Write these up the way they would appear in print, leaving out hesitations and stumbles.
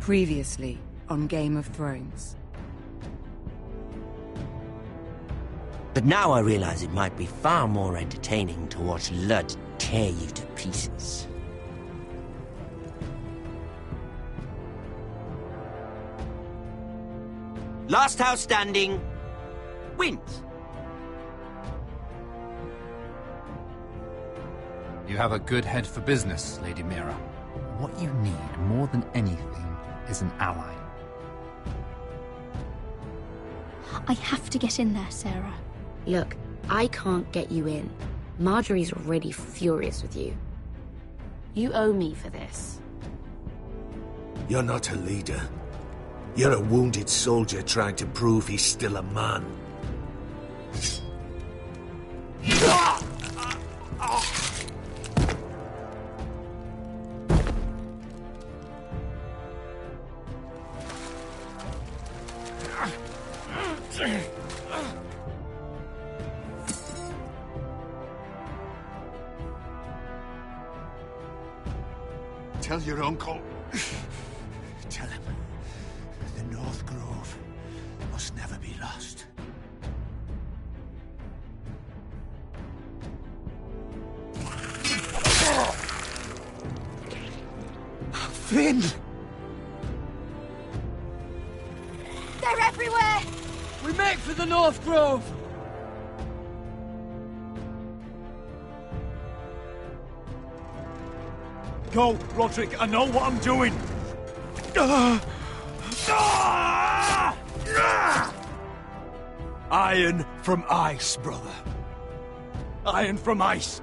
Previously on Game of Thrones. But now I realize it might be far more entertaining to watch Ludd tear you to pieces. Last house standing wins. You have a good head for business, Lady Mira. What you need more than anything is an ally. I have to get in there, Sarah. Look, I can't get you in. Marjorie's already furious with you. You owe me for this. You're not a leader. You're a wounded soldier trying to prove he's still a man. Tell your uncle. Tell him the North Grove must never be lost. Finn! They're everywhere! We make for the North Grove! Go, Roderick, I know what I'm doing! Iron from ice, brother. Iron from ice.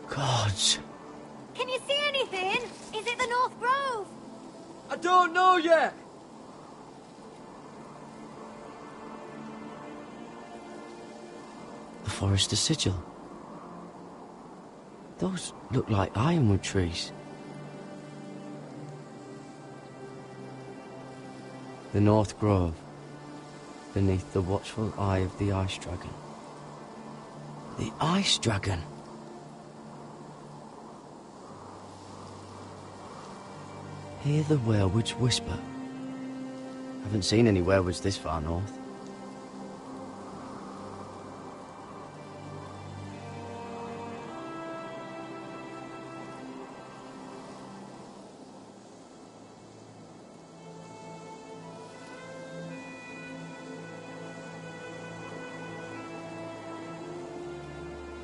Gods. Can you see anything? Is it the North Grove? I don't know yet! The Forester Sigil. Those look like ironwood trees. The North Grove, beneath the watchful eye of the Ice Dragon. The Ice Dragon! Hear the werewolves whisper. Haven't seen any werewolves this far north.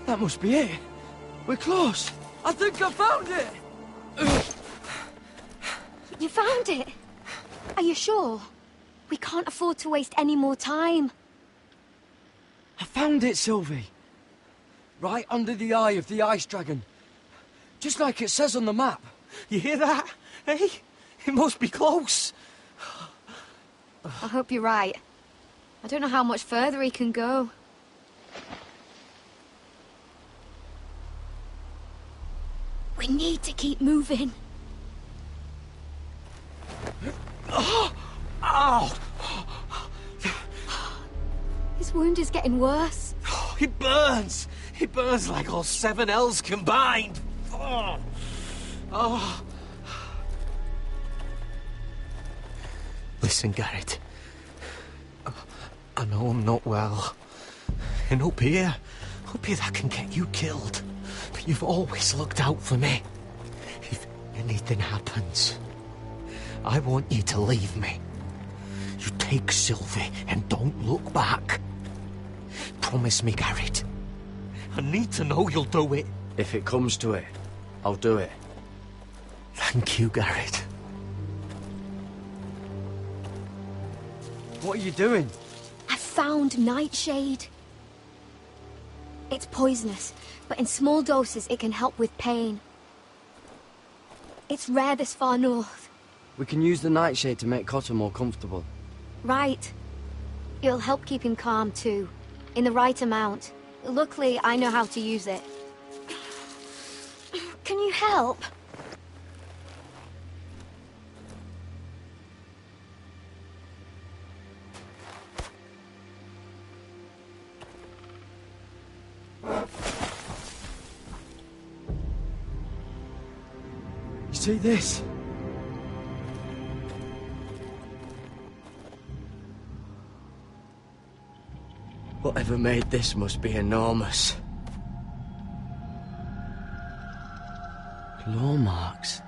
That must be it. We're close. I think I found it! You found it? Are you sure? We can't afford to waste any more time. I found it, Sylvie. Right under the eye of the Ice Dragon. Just like it says on the map. You hear that? Hey? It must be close. I hope you're right. I don't know how much further he can go. We need to keep moving. Ow! His wound is getting worse. It burns! It burns like all 7 L's combined! Oh. Listen, Garrett. I know I'm not well. And up here that can get you killed. But you've always looked out for me. If anything happens, I want you to leave me. You take Sylvie and don't look back. Promise me, Garrett. I need to know you'll do it. If it comes to it, I'll do it. Thank you, Garrett. What are you doing? I found Nightshade. It's poisonous, but in small doses it can help with pain. It's rare this far north. We can use the nightshade to make Cotter more comfortable. Right. It'll help keep him calm too. In the right amount. Luckily, I know how to use it. Can you help? See this? Whatever made this must be enormous. Claw marks.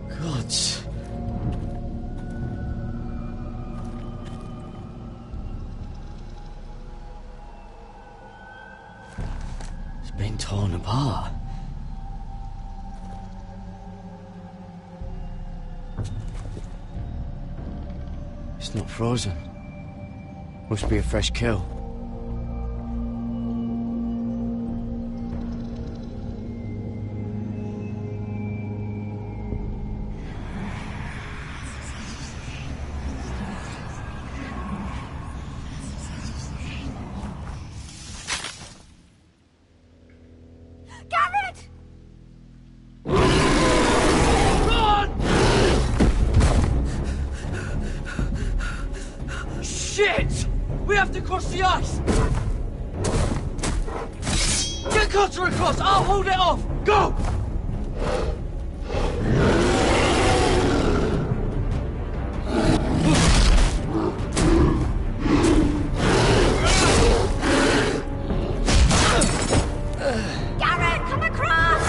Gods. It's been torn apart. It's not frozen. Must be a fresh kill. Garrett! Shit! We have to cross the ice! Get Cutter across! I'll hold it off! Go! Garrett, come across!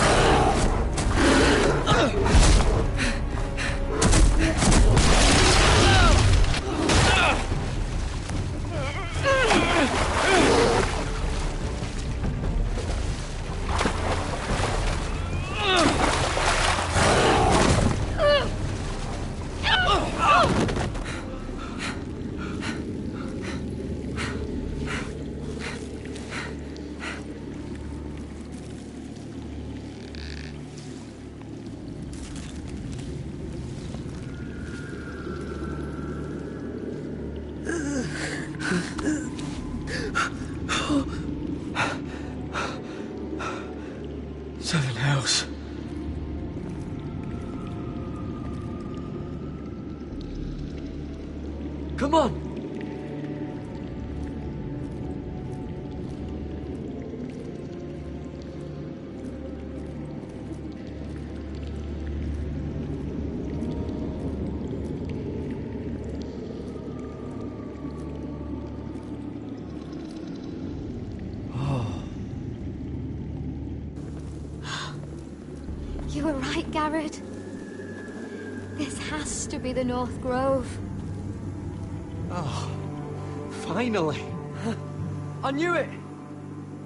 Seven Hells. Come on! You were right, Garrett. This has to be the North Grove. Oh, finally. I knew it.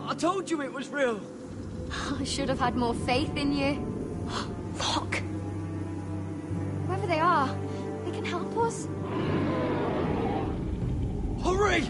I told you it was real. I should have had more faith in you. Look. Whoever they are, they can help us. Hurry!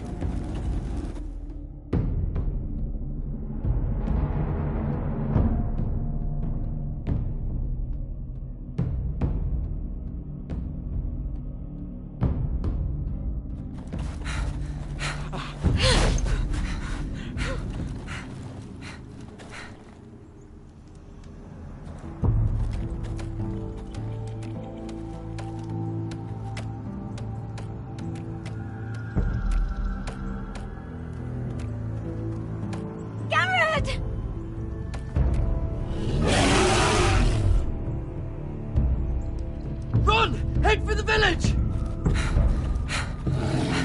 Garrett! Run! Head for the village!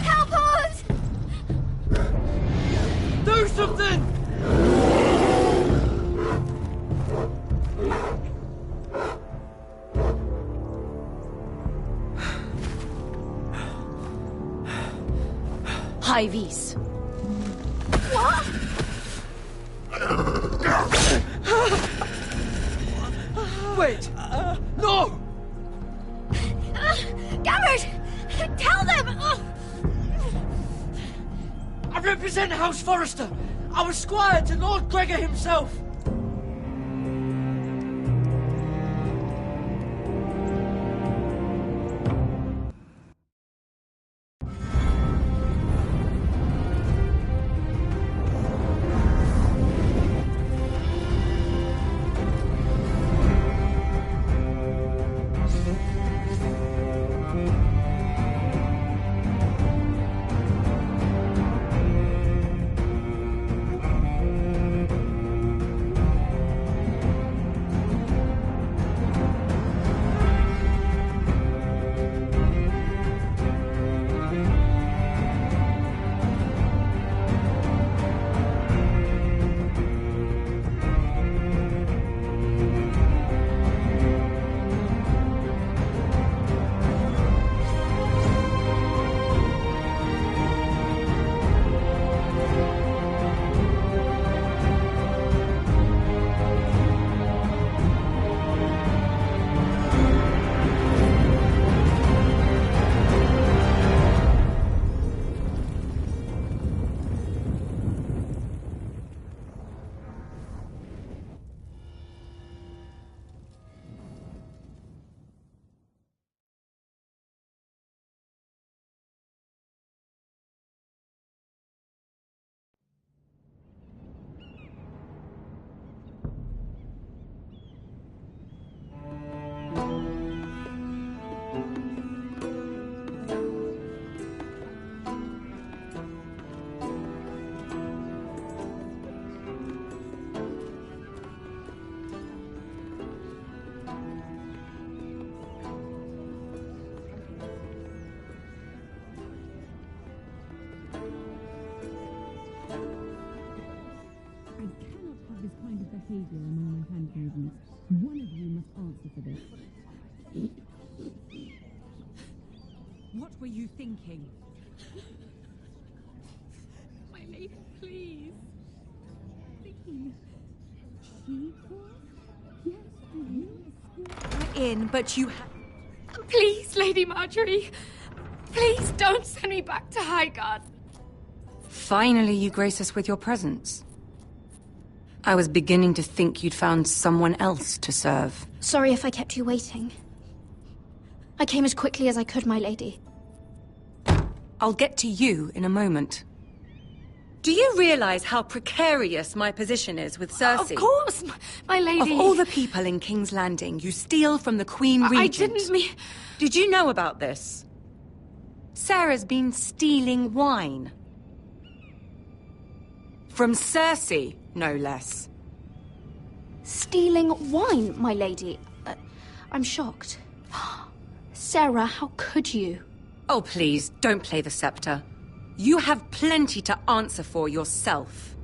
Help us! Do something! Hyves. What? Wait! No! Garrett! Tell them! I represent House Forrester. I was squire to Lord Gregor himself. behavior among my handmaidens. One of you must answer for this. What were you thinking? My lady, please. Please. She was? Yes, you In, but you Please, Lady Marjorie. Please don't send me back to Highgarden. Finally, you grace us with your presence. I was beginning to think you'd found someone else to serve. Sorry if I kept you waiting. I came as quickly as I could, my lady. I'll get to you in a moment. Do you realize how precarious my position is with Cersei? Of course, my lady. Of all the people in King's Landing, you steal from the Queen Regent. I didn't mean... Did you know about this? Sarah's been stealing wine. From Cersei, no less. Stealing wine, my lady? I'm shocked. Sarah, how could you? Oh, please, don't play the scepter. You have plenty to answer for yourself.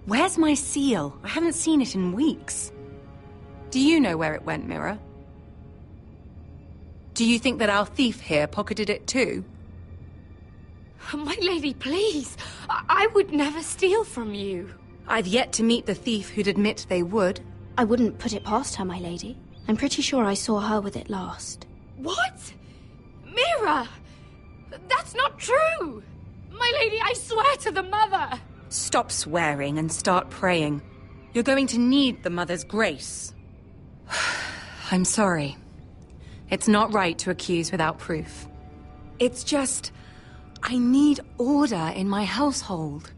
Where's my seal? I haven't seen it in weeks. Do you know where it went, Mira? Do you think that our thief here pocketed it too? My lady, please. I would never steal from you. I've yet to meet the thief who'd admit they would. I wouldn't put it past her, my lady. I'm pretty sure I saw her with it last. What? Mira! That's not true! My lady, I swear to the Mother! Stop swearing and start praying. You're going to need the Mother's grace. I'm sorry. It's not right to accuse without proof. It's just... I need order in my household.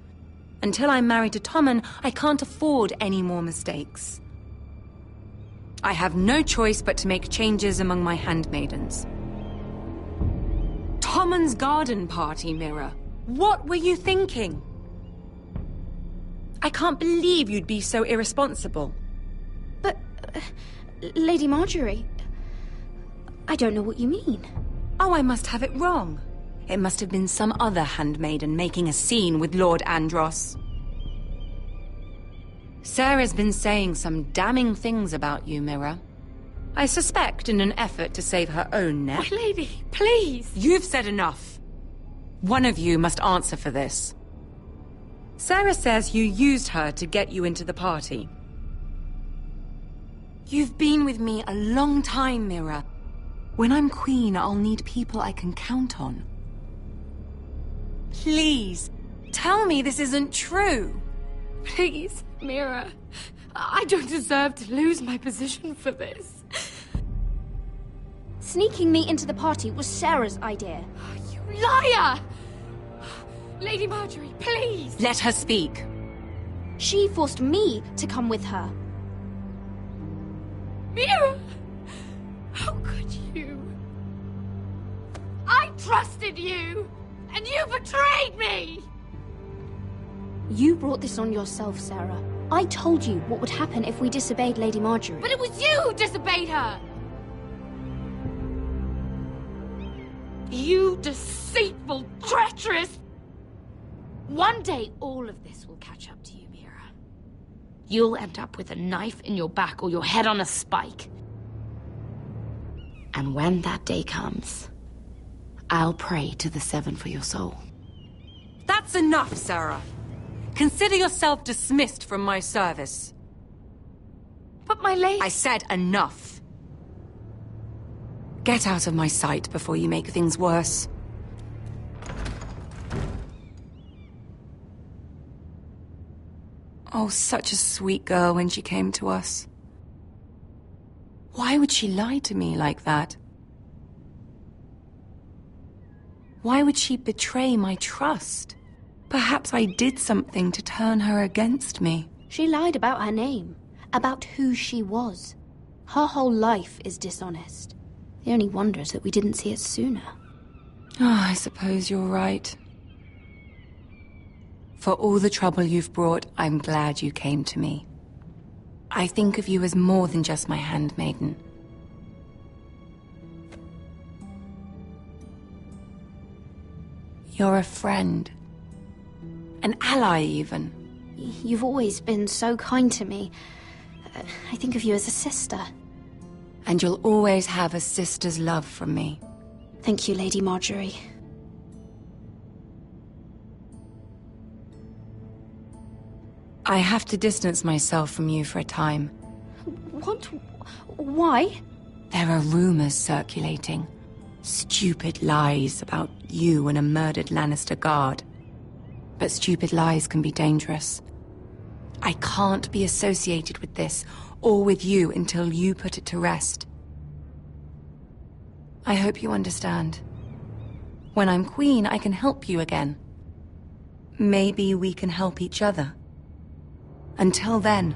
Until I'm married to Tommen, I can't afford any more mistakes. I have no choice but to make changes among my handmaidens. Tommen's garden party, Mira. What were you thinking? I can't believe you'd be so irresponsible. But, Lady Marjorie, I don't know what you mean. Oh, I must have it wrong. It must have been some other handmaiden making a scene with Lord Andros. Sarah's been saying some damning things about you, Mira. I suspect in an effort to save her own neck. My lady, please! You've said enough. One of you must answer for this. Sarah says you used her to get you into the party. You've been with me a long time, Mira. When I'm queen, I'll need people I can count on. Please, tell me this isn't true. Please, Mira. I don't deserve to lose my position for this. Sneaking me into the party was Sarah's idea. You liar! Lady Marjorie, please! Let her speak. She forced me to come with her. Mira! How could you? I trusted you! And you betrayed me! You brought this on yourself, Sarah. I told you what would happen if we disobeyed Lady Marjorie. But it was you who disobeyed her! You deceitful, treacherous... One day, all of this will catch up to you, Mira. You'll end up with a knife in your back or your head on a spike. And when that day comes, I'll pray to the Seven for your soul. That's enough, Sarah. Consider yourself dismissed from my service. But my lady... I said enough. Get out of my sight before you make things worse. Oh, such a sweet girl when she came to us. Why would she lie to me like that? Why would she betray my trust? Perhaps I did something to turn her against me. She lied about her name, about who she was. Her whole life is dishonest. The only wonder is that we didn't see it sooner. Oh, I suppose you're right. For all the trouble you've brought, I'm glad you came to me. I think of you as more than just my handmaiden. You're a friend. An ally, even. You've always been so kind to me. I think of you as a sister. And you'll always have a sister's love from me. Thank you, Lady Marjorie. I have to distance myself from you for a time. What? Why? There are rumors circulating. Stupid lies about you and a murdered Lannister guard. But stupid lies can be dangerous. I can't be associated with this, or with you, until you put it to rest. I hope you understand. When I'm queen, I can help you again. Maybe we can help each other. Until then,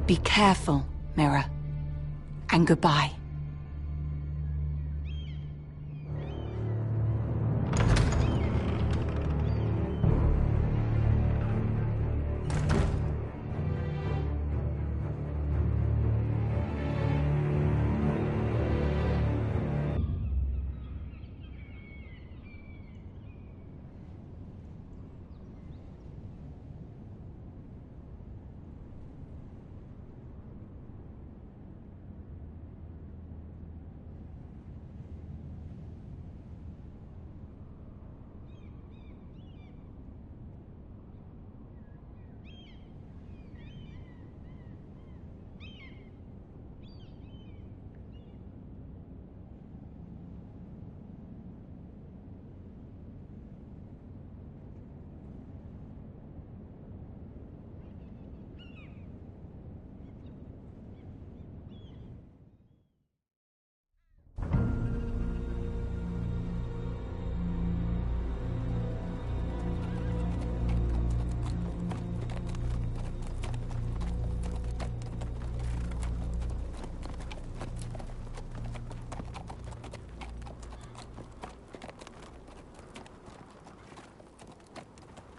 be careful, Mira. And goodbye.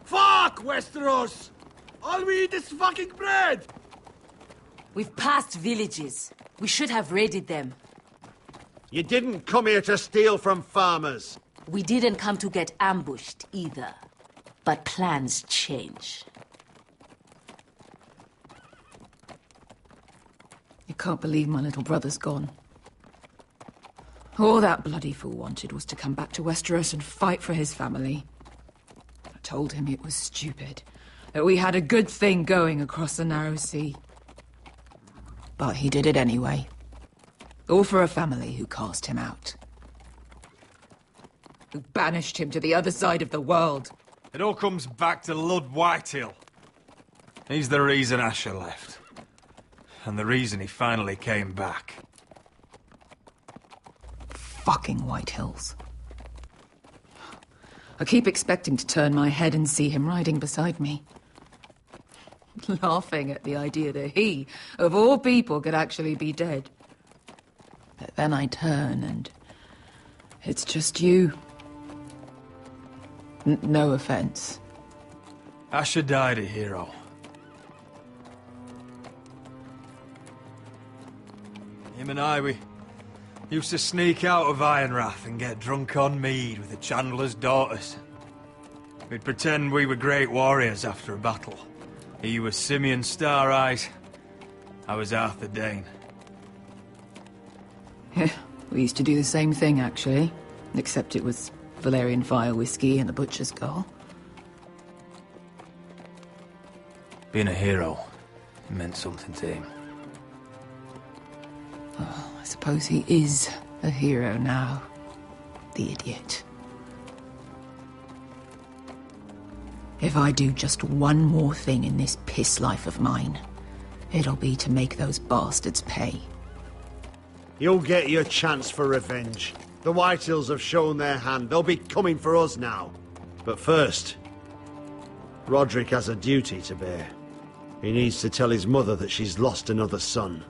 Fuck Westeros! All we eat is fucking bread! We've passed villages. We should have raided them. You didn't come here to steal from farmers. We didn't come to get ambushed either. But plans change. You can't believe my little brother's gone. All that bloody fool wanted was to come back to Westeros and fight for his family. I told him it was stupid, that we had a good thing going across the narrow sea. But he did it anyway. All for a family who cast him out. Who banished him to the other side of the world. It all comes back to Lud Whitehill. He's the reason Asher left. And the reason he finally came back. Fucking White Hills. I keep expecting to turn my head and see him riding beside me. Laughing at the idea that he, of all people, could actually be dead. But then I turn and it's just you. No offense. Asher died a hero. Him and I, we used to sneak out of Ironrath and get drunk on mead with the Chandler's daughters. We'd pretend we were great warriors after a battle. He was Simeon Star-Eyes. I was Arthur Dane. Yeah, we used to do the same thing, actually. Except it was Valerian fire whiskey and the butcher's girl. Being a hero meant something to him. Oh, I suppose he is a hero now. The idiot. If I do just one more thing in this piss life of mine, it'll be to make those bastards pay. You'll get your chance for revenge. The Whitehills have shown their hand. They'll be coming for us now. But first, Roderick has a duty to bear. He needs to tell his mother that she's lost another son.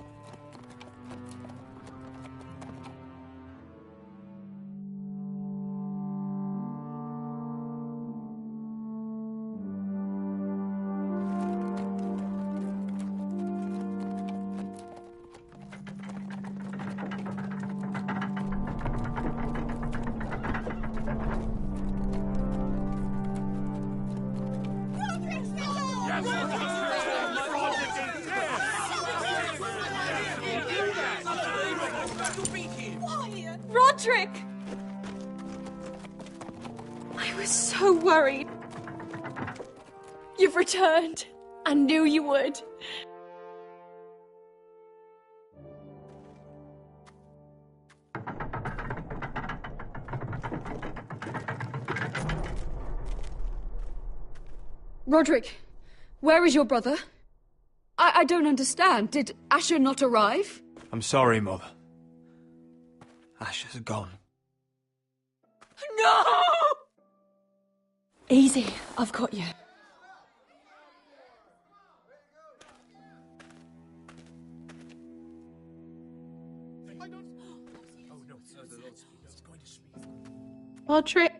Roderick! I was so worried. You've returned. I knew you would. Roderick, where is your brother? I don't understand. Did Asher not arrive? I'm sorry, Mother. Asher's gone. No! Easy, I've got you. Roderick.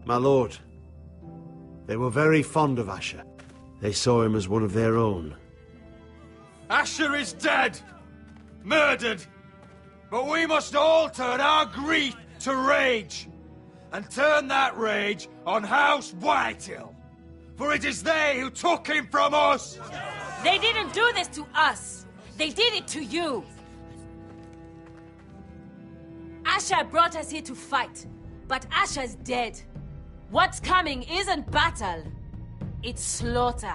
My lord, they were very fond of Asher. They saw him as one of their own. Asher is dead! Murdered! But we must all turn our grief to rage! And turn that rage on House Whitehill! For it is they who took him from us! They didn't do this to us! They did it to you! Asher brought us here to fight, but Asher's dead. What's coming isn't battle, it's slaughter.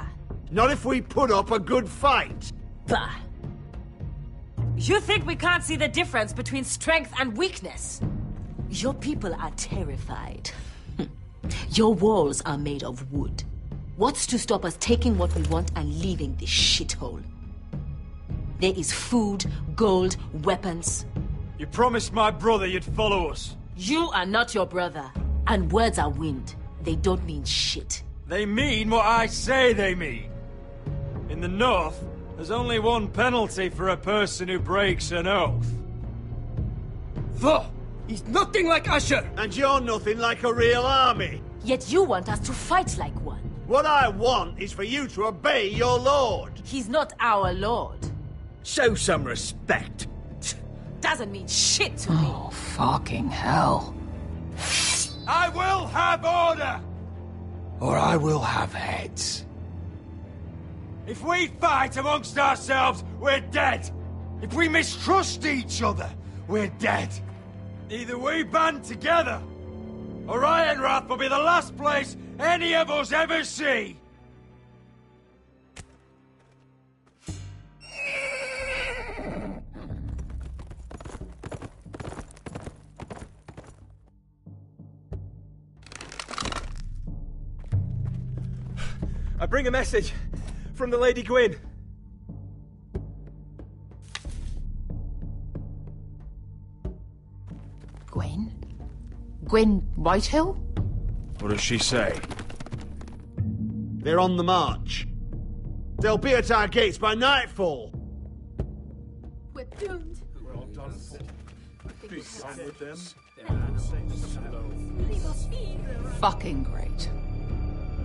Not if we put up a good fight. Bah! You think we can't see the difference between strength and weakness? Your people are terrified. Your walls are made of wood. What's to stop us taking what we want and leaving this shithole? There is food, gold, weapons. You promised my brother you'd follow us. You are not your brother. And words are wind. They don't mean shit. They mean what I say they mean. In the North, there's only one penalty for a person who breaks an oath. He's nothing like Asher! And you're nothing like a real army. Yet you want us to fight like one. What I want is for you to obey your lord. He's not our lord. Show some respect. Doesn't mean shit to me. Oh, fucking hell. I will have order! Or I will have heads. If we fight amongst ourselves, we're dead. If we mistrust each other, we're dead. Either we band together, or Ironrath will be the last place any of us ever see. I bring a message from the Lady Gwyn. Gwyn? Gwyn Whitehill? What does she say? They're on the march. They'll be at our gates by nightfall. We're doomed. We're all done for. Be done with them. Fucking great.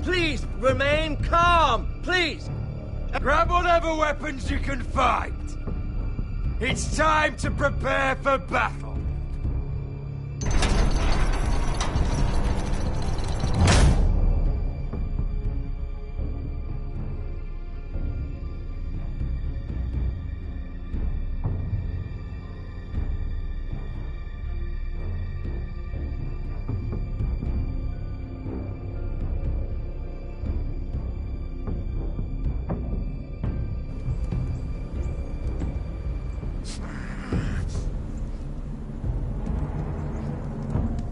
Please, remain calm! Please! Grab whatever weapons you can find. It's time to prepare for battle.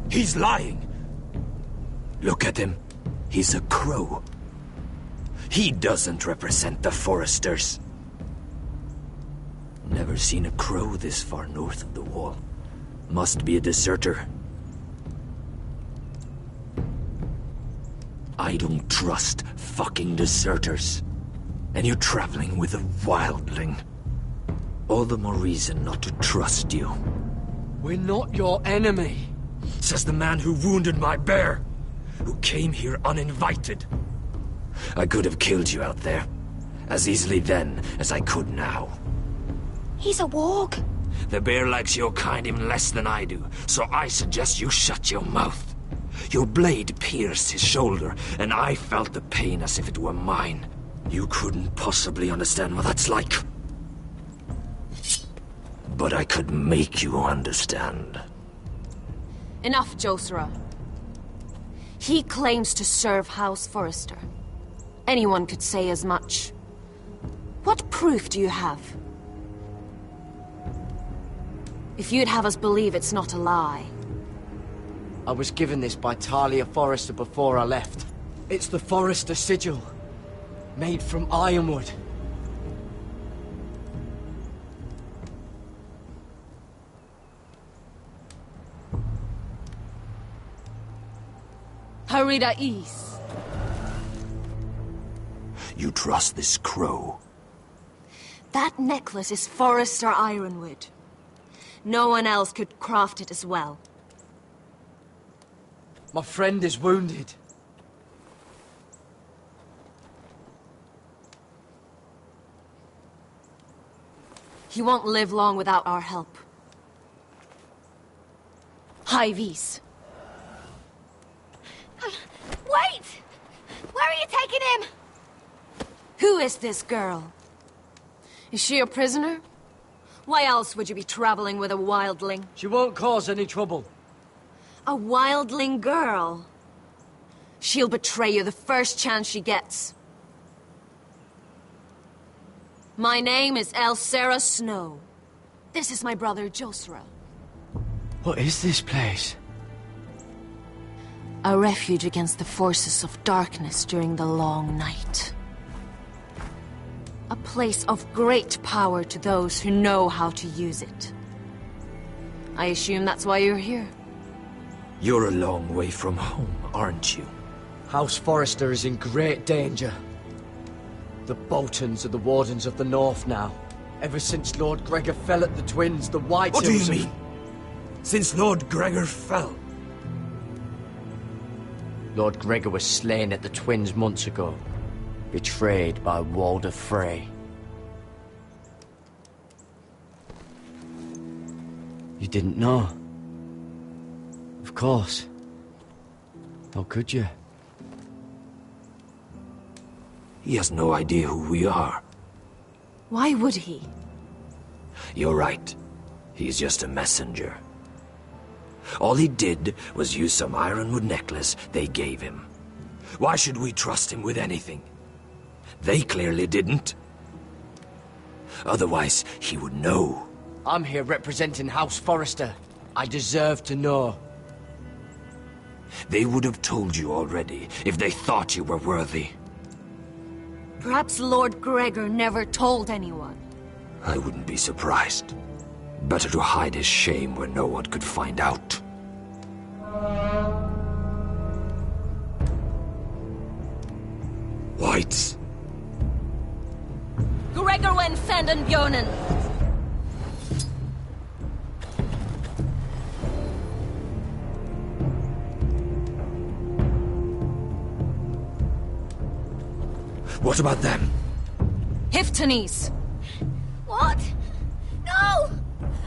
He's lying. Look at him. He's a crow. He doesn't represent the Foresters. Never seen a crow this far north of the wall. Must be a deserter. I don't trust fucking deserters. And you're traveling with a wildling. All the more reason not to trust you. We're not your enemy. Says the man who wounded my bear, who came here uninvited. I could have killed you out there, as easily then as I could now. He's a warg. The bear likes your kind even less than I do, so I suggest you shut your mouth. Your blade pierced his shoulder, and I felt the pain as if it were mine. You couldn't possibly understand what that's like. but I could make you understand. Enough, Josera. He claims to serve House Forrester. Anyone could say as much. What proof do you have? If you'd have us believe it's not a lie. I was given this by Talia Forrester before I left. It's the Forrester sigil, made from ironwood. Harida East. You trust this crow? That necklace is Forrester ironwood. No one else could craft it as well. My friend is wounded. He won't live long without our help. Hyvis. Wait! Where are you taking him? Who is this girl? Is she a prisoner? Why else would you be traveling with a wildling? She won't cause any trouble. A wildling girl? She'll betray you the first chance she gets. My name is Elsera Snow. This is my brother, Josera. What is this place? A refuge against the forces of darkness during the long night. A place of great power to those who know how to use it. I assume that's why you're here. You're a long way from home, aren't you? House Forrester is in great danger. The Boltons are the Wardens of the North now. Ever since Lord Gregor fell at the Twins, the White What do you Hills mean? Since Lord Gregor fell? Lord Gregor was slain at the Twins months ago, betrayed by Walder Frey. You didn't know? Of course. How could you? He has no idea who we are. Why would he? You're right. He's just a messenger. All he did was use some ironwood necklace they gave him. Why should we trust him with anything? They clearly didn't. Otherwise, he would know. I'm here representing House Forrester. I deserve to know. They would have told you already, if they thought you were worthy. Perhaps Lord Gregor never told anyone. I wouldn't be surprised. Better to hide his shame where no one could find out. Whites. Gregor wen fanden Björnen. What about them? Hiftanes. What? No!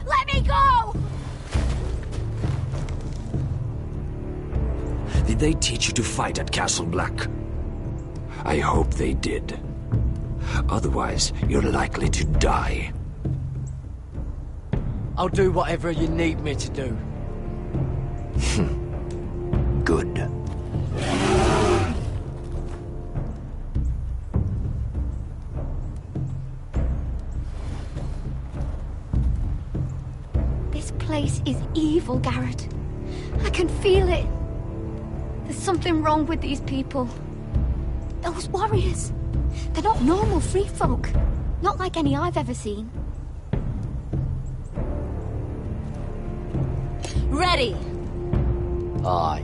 Let me go! Did they teach you to fight at Castle Black? I hope they did. Otherwise, you're likely to die. I'll do whatever you need me to do. Good. This place is evil, Garrett. I can feel it. There's something wrong with these people. Those warriors. They're not normal free folk. Not like any I've ever seen. Ready. Aye.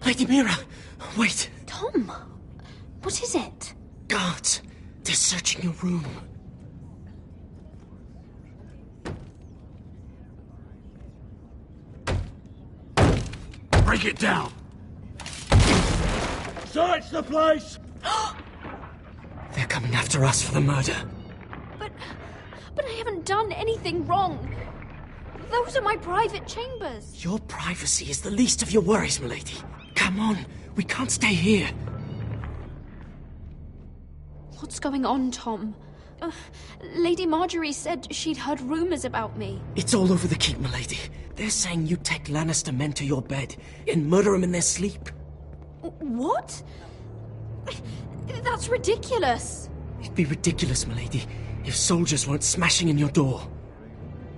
Lady Mira, wait. Tom, what is it? Guards, they're searching your room. Break it down! Search the place! They're coming after us for the murder. But I haven't done anything wrong. Those are my private chambers. Your privacy is the least of your worries, milady. Come on, we can't stay here. What's going on, Tom? Lady Marjorie said she'd heard rumors about me. It's all over the keep, milady. They're saying you take Lannister men to your bed and murder them in their sleep. What? That's ridiculous. It'd be ridiculous, milady, if soldiers weren't smashing in your door.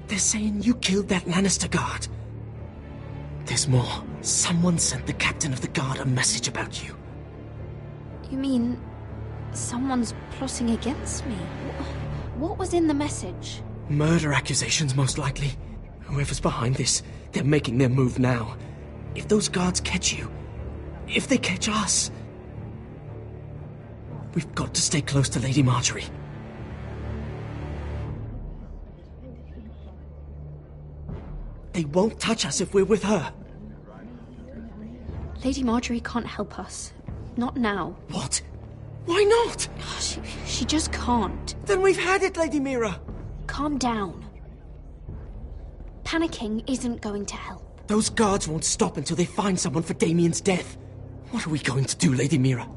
They're saying you killed that Lannister guard. There's more. Someone sent the captain of the guard a message about you. You mean someone's plotting against me? What was in the message? Murder accusations, most likely. Whoever's behind this, they're making their move now. If those guards catch you, if they catch us, we've got to stay close to Lady Marjorie. They won't touch us if we're with her. Lady Marjorie can't help us. Not now. What? Why not? She just can't. Then we've had it, Lady Mira. Calm down. Panicking isn't going to help. Those guards won't stop until they find someone for Damien's death. What are we going to do, Lady Mira?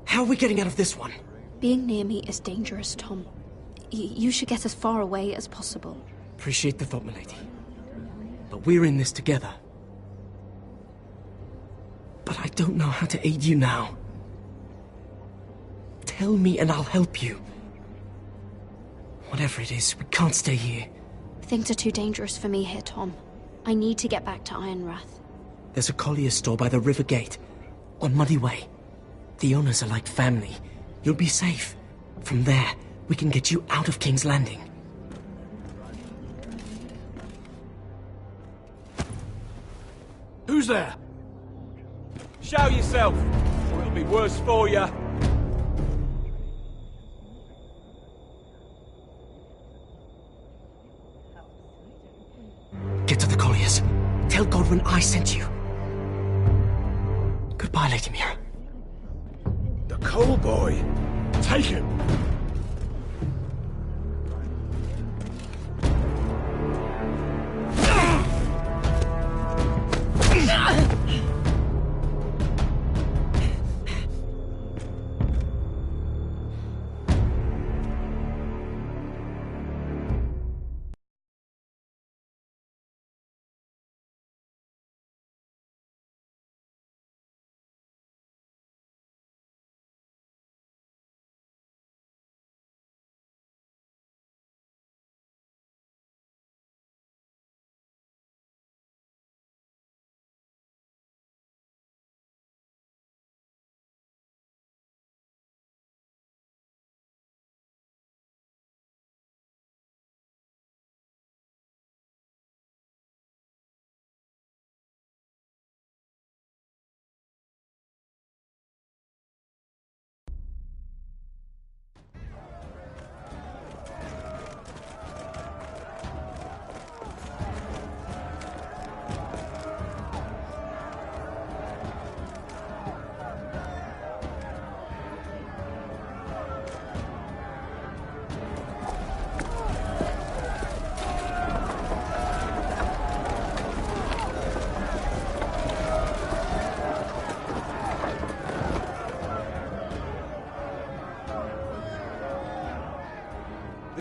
How are we getting out of this one? Being near me is dangerous, Tom. You should get as far away as possible. Appreciate the thought, milady. But we're in this together. But I don't know how to aid you now. Tell me and I'll help you. Whatever it is, we can't stay here. Things are too dangerous for me here, Tom. I need to get back to Ironrath. There's a collier store by the river gate, on Muddy Way. The owners are like family. You'll be safe. From there, we can get you out of King's Landing. Who's there? Show yourself, or it'll be worse for you. Get to the colliers. Tell Godwyn I sent you. Goodbye, Lady Mira. The Coal Boy. Take him.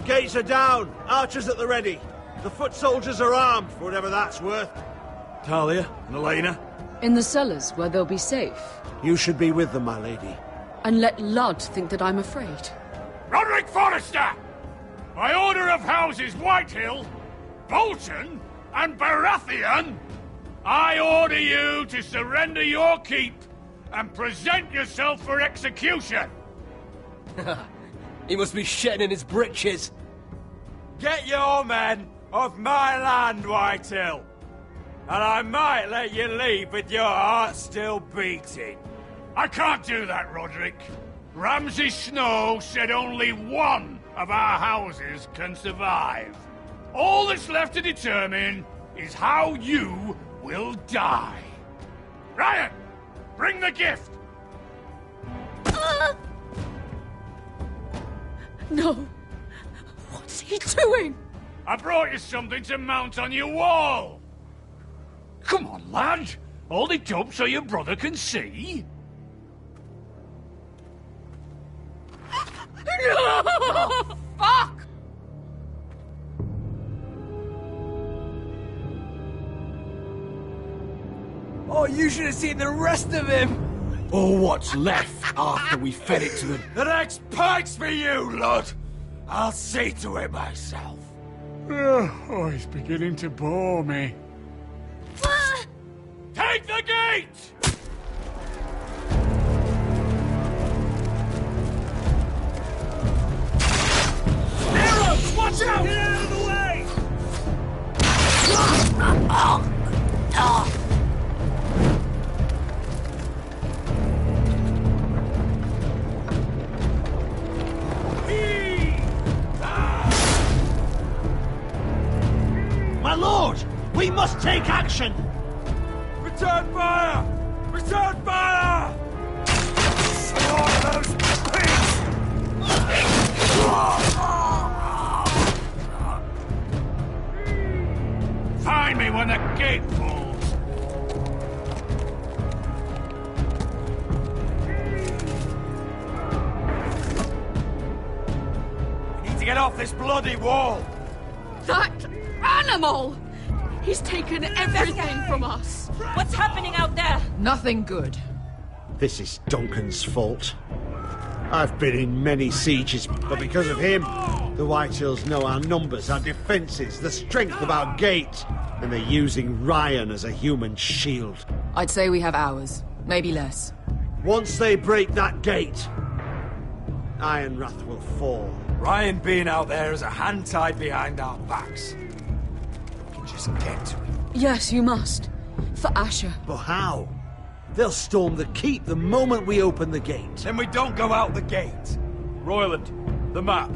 Gates are down. Archers at the ready. The foot soldiers are armed, for whatever that's worth. Talia and Elena? In the cellars, where they'll be safe. You should be with them, my lady. And let Ludd think that I'm afraid. Roderick Forrester! By order of Houses Whitehill, Bolton, and Baratheon, I order you to surrender your keep and present yourself for execution. He must be shitting in his britches. Get your men off my land, Whitehill, and I might let you leave with your heart still beating. I can't do that, Roderick. Ramsay Snow said only one of our houses can survive. All that's left to determine is how you will die. Ryan, bring the gift! No. What's he doing? I brought you something to mount on your wall. Come on, lad. Hold it up so your brother can see. No! Fuck! Oh, you should have seen the rest of him! Or what's left after we fed it to the... The next pike's for you, lad. I'll see to it myself. Oh, he's beginning to bore me. Take the gate! Arrows! Watch out! Get out of the way! My lord! We must take action! Return fire! Return fire! Lord, those pigs! Find me when the gate falls! We need to get off this bloody wall! That animal! He's taken everything from us. What's happening out there? Nothing good. This is Duncan's fault. I've been in many sieges, but because of him, the Whitehills know our numbers, our defences, the strength of our gate, and they're using Ryan as a human shield. I'd say we have hours, maybe less. Once they break that gate, Ironrath will fall. Ryan being out there is a hand tied behind our backs. We can just get to him. Yes, you must. For Asher. But how? They'll storm the keep the moment we open the gate. Then we don't go out the gate. Royland, the map.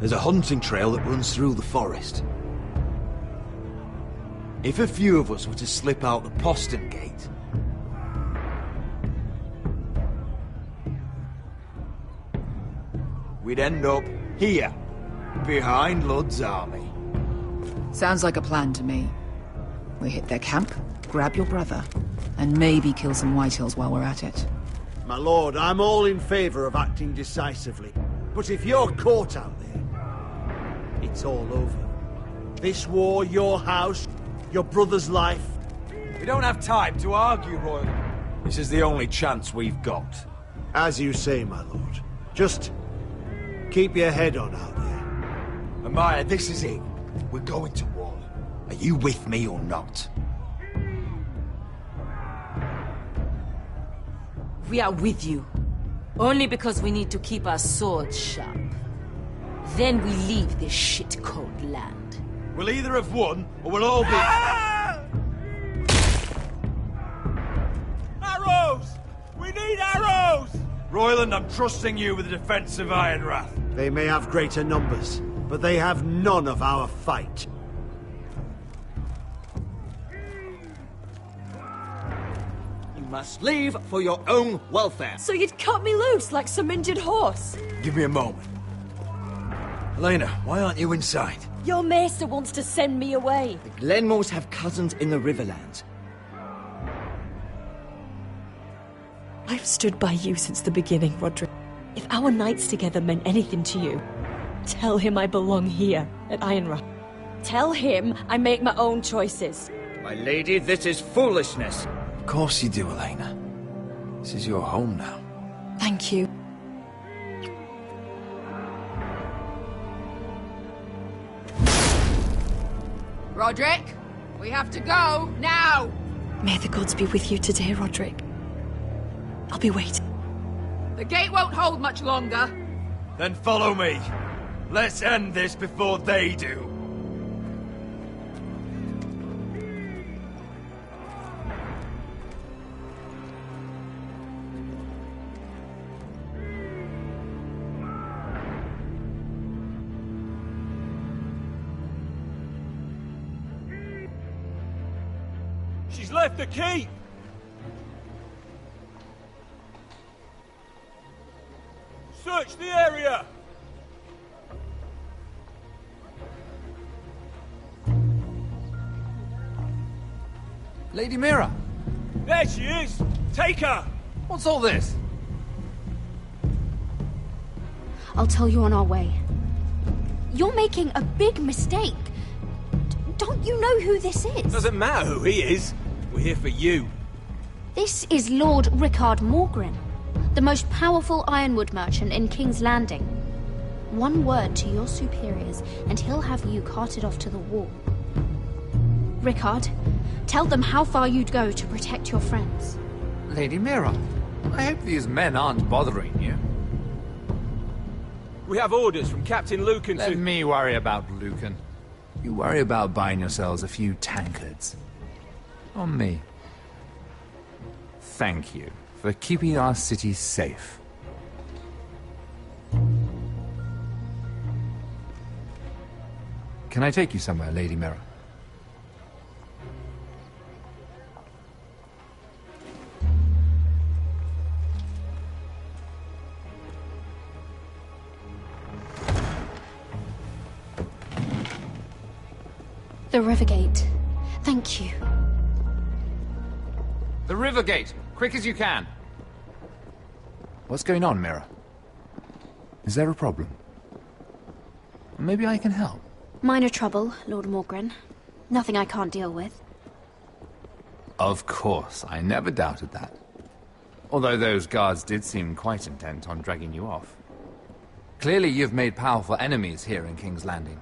There's a hunting trail that runs through the forest. If a few of us were to slip out the postern gate... we'd end up here, behind Ludd's army. Sounds like a plan to me. We hit their camp, grab your brother, and maybe kill some Whitehills while we're at it. My lord, I'm all in favour of acting decisively. But if you're caught out there, it's all over. This war, your house, your brother's life. We don't have time to argue, Royal. This is the only chance we've got. As you say, my lord. Just keep your head on out there. Amaya, this is it. We're going to war. Are you with me or not? We are with you. Only because we need to keep our swords sharp. Then we leave this shit-cold land. We'll either have won, or we'll all be... Arrows! We need arrows! Royland, I'm trusting you with the defense of Ironrath. They may have greater numbers, but they have none of our fight. You must leave for your own welfare. So you'd cut me loose like some injured horse? Give me a moment. Elena, why aren't you inside? Your maester wants to send me away. The Glenmores have cousins in the Riverlands. I've stood by you since the beginning, Roderick. If our nights together meant anything to you, tell him I belong here, at Ironrath. Tell him I make my own choices. My lady, this is foolishness. Of course you do, Elena. This is your home now. Thank you. Roderick, we have to go, now! May the gods be with you today, Roderick. I'll be waiting. The gate won't hold much longer. Then follow me. Let's end this before they do. left the keep? Search the area! Lady Mira! There she is! Take her! What's all this? I'll tell you on our way. You're making a big mistake. Don't you know who this is? Doesn't matter who he is. We're here for you. This is Lord Rickard Morgren, the most powerful ironwood merchant in King's Landing. One word to your superiors, and he'll have you carted off to the wall. Rickard, tell them how far you'd go to protect your friends. Lady Mira, I hope these men aren't bothering you. We have orders from Captain Lucan Let me worry about Lucan. You worry about buying yourselves a few tankards. On me. Thank you for keeping our city safe. Can I take you somewhere, Lady Mira? The Rivergate. Thank you. The Rivergate! Quick as you can! What's going on, Mira? Is there a problem? Maybe I can help. Minor trouble, Lord Morgren. Nothing I can't deal with. Of course, I never doubted that. Although those guards did seem quite intent on dragging you off. Clearly you've made powerful enemies here in King's Landing.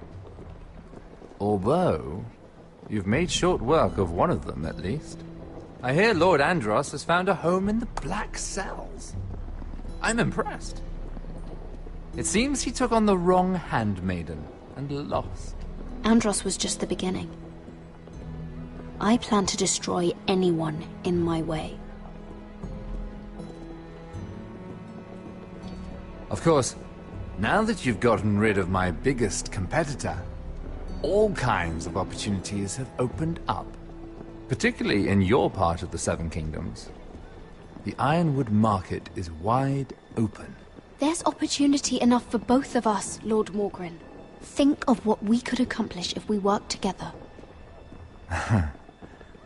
Although, you've made short work of one of them, at least. I hear Lord Andros has found a home in the Black Cells. I'm impressed. It seems he took on the wrong handmaiden and lost. Andros was just the beginning. I plan to destroy anyone in my way. Of course, now that you've gotten rid of my biggest competitor, all kinds of opportunities have opened up. Particularly in your part of the Seven Kingdoms. The Ironwood market is wide open. There's opportunity enough for both of us, Lord Morgren. Think of what we could accomplish if we worked together. I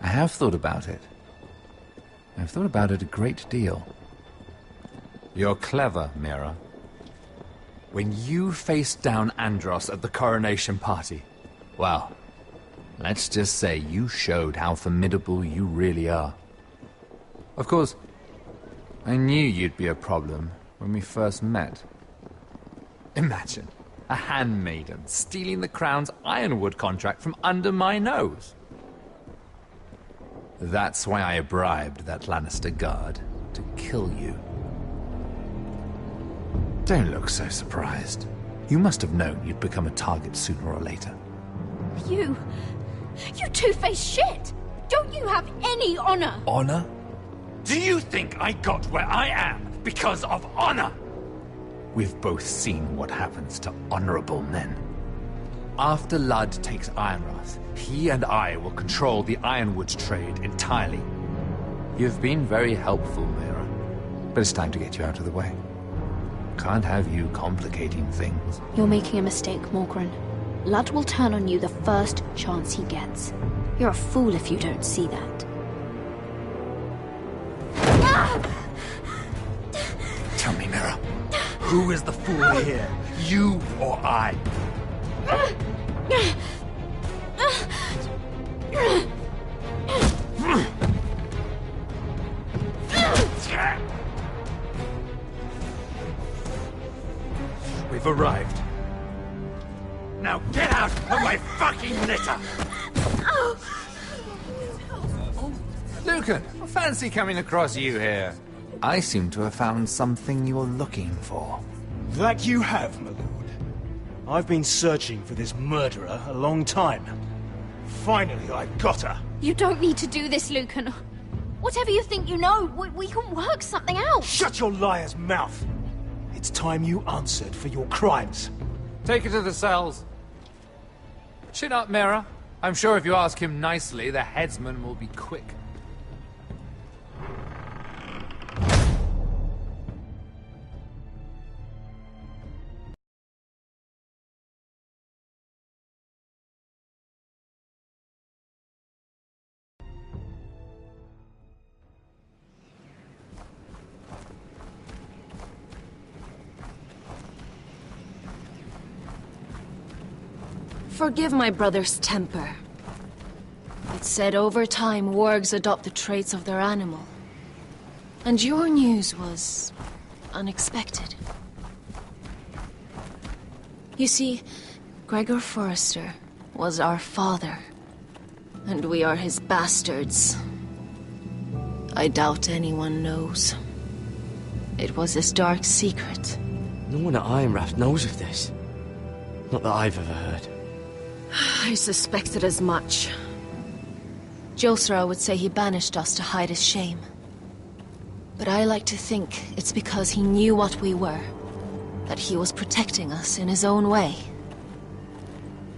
have thought about it. I've thought about it a great deal. You're clever, Mira. When you faced down Andros at the coronation party, well, let's just say you showed how formidable you really are. Of course, I knew you'd be a problem when we first met. Imagine a handmaiden stealing the crown's ironwood contract from under my nose. That's why I bribed that Lannister guard to kill you. Don't look so surprised. You must have known you'd become a target sooner or later. You two-faced shit! Don't you have any honor? Honor? Do you think I got where I am because of honor? We've both seen what happens to honorable men. After Ludd takes Ironrath, he and I will control the ironwood trade entirely. You've been very helpful, Mira, but it's time to get you out of the way. Can't have you complicating things. You're making a mistake, Morgren. Ludd will turn on you the first chance he gets. You're a fool if you don't see that. Tell me, Mira, who is the fool here? You or I? We've arrived. Now get out of my fucking litter! Lucan, fancy coming across you here. I seem to have found something you're looking for. That you have, my lord. I've been searching for this murderer a long time. Finally, I've got her. You don't need to do this, Lucan. Whatever you think you know, we can work something out. Shut your liar's mouth! It's time you answered for your crimes. Take her to the cells. Chin up, Mira. I'm sure if you ask him nicely, the headsman will be quick. forgive my brother's temper. It said over time wargs adopt the traits of their animal. And your news was unexpected. You see, Gregor Forrester was our father, and we are his bastards. I doubt anyone knows. It was his dark secret. No one at Ironrath knows of this. Not that I've ever heard. I suspected as much. Josra would say he banished us to hide his shame. But I like to think it's because he knew what we were, that he was protecting us in his own way.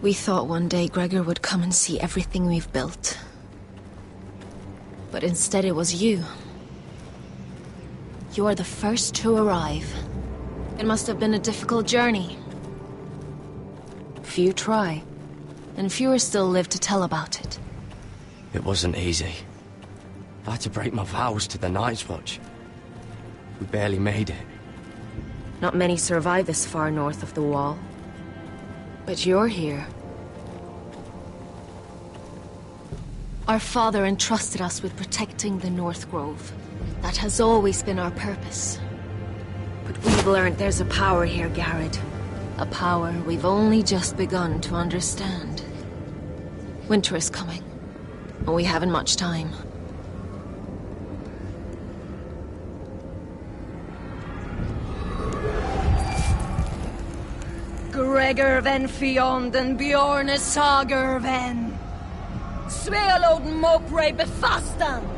We thought one day Gregor would come and see everything we've built. But instead it was you. You are the first to arrive. It must have been a difficult journey. Few try, and fewer still live to tell about it. It wasn't easy. I had to break my vows to the Night's Watch. We barely made it. Not many survive this far north of the Wall. But you're here. Our father entrusted us with protecting the North Grove. That has always been our purpose. But we've learned there's a power here, Garrett. A power we've only just begun to understand. Winter is coming, and we haven't much time. Gregor ven Fiondan Bjorne Sager ven Svealoden Mopre Befastan.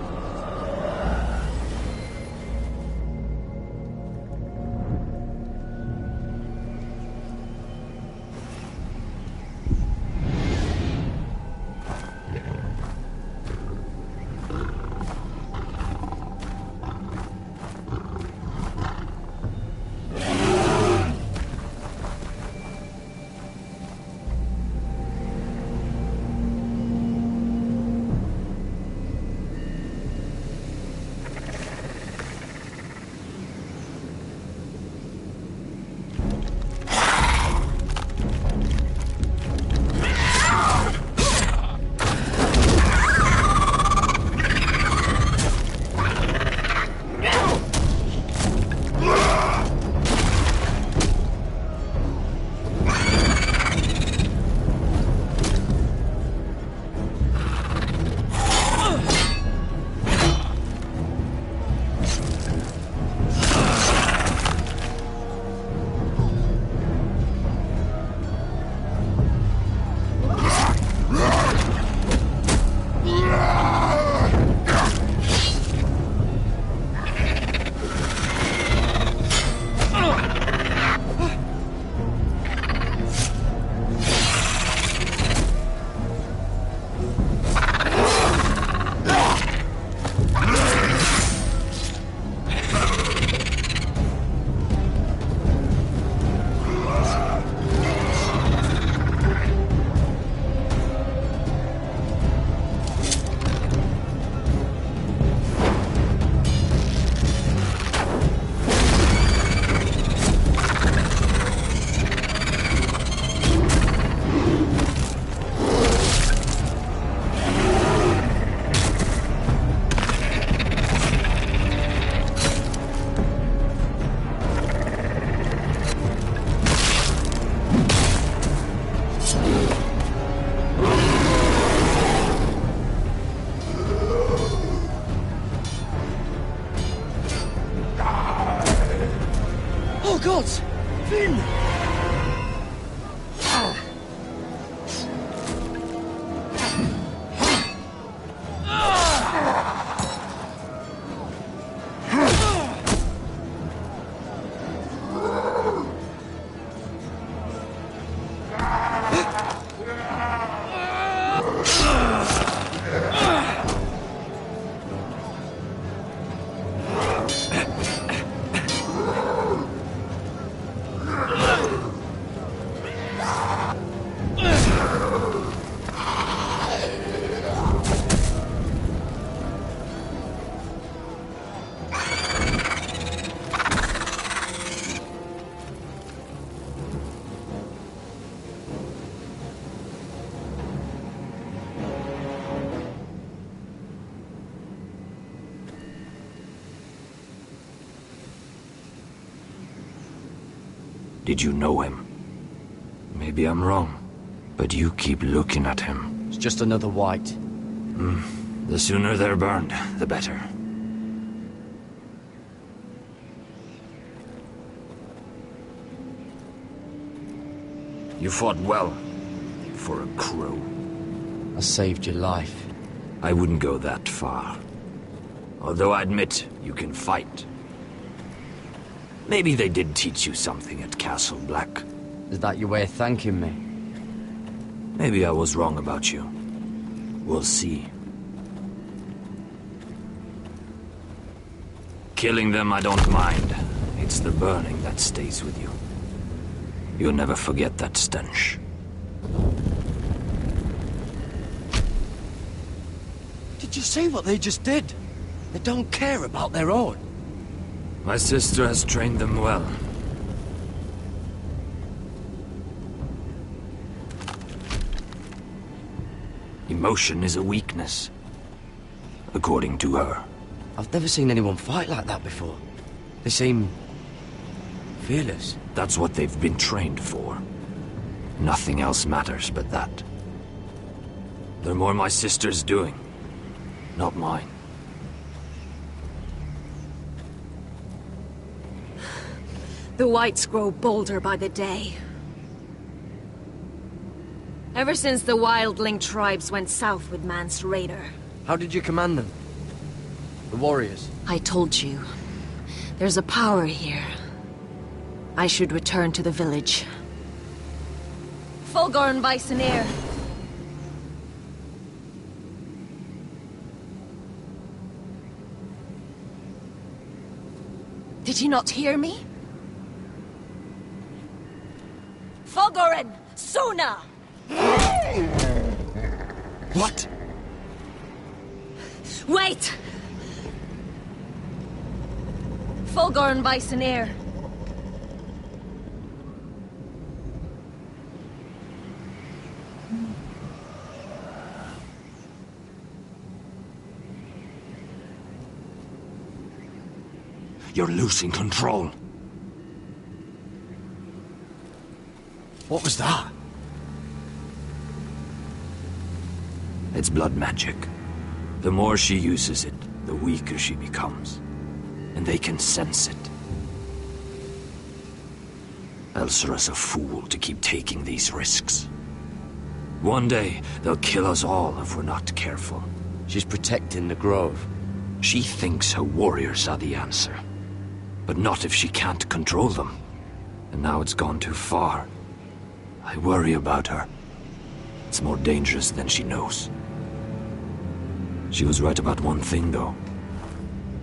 gods! Finn! Did you know him? Maybe I'm wrong, but you keep looking at him. It's just another white. The sooner they're burned, the better. You fought well, for a crow. I saved your life. I wouldn't go that far. Although I admit, you can fight. Maybe they did teach you something at Castle Black. Is that your way of thanking me? Maybe I was wrong about you. We'll see. Killing them I don't mind. It's the burning that stays with you. You'll never forget that stench. Did you see what they just did? They don't care about their own. My sister has trained them well. Emotion is a weakness, according to her. I've never seen anyone fight like that before. They seem fearless. That's what they've been trained for. Nothing else matters but that. They're more my sister's doing, not mine. The Whites grow bolder by the day. Ever since the Wildling tribes went south with Mance Rayder. How did you command them? The warriors? I told you. There's a power here. I should return to the village. Fulgorn Vysenir. Did you not hear me? Fulgorin! Suna! What? Wait! Fulgorn Vysenir. You're losing control. What was that? It's blood magic. The more she uses it, the weaker she becomes. And they can sense it. Elsera's a fool to keep taking these risks. One day, they'll kill us all if we're not careful. She's protecting the grove. She thinks her warriors are the answer. But not if she can't control them. And now it's gone too far. I worry about her. It's more dangerous than she knows. She was right about one thing, though.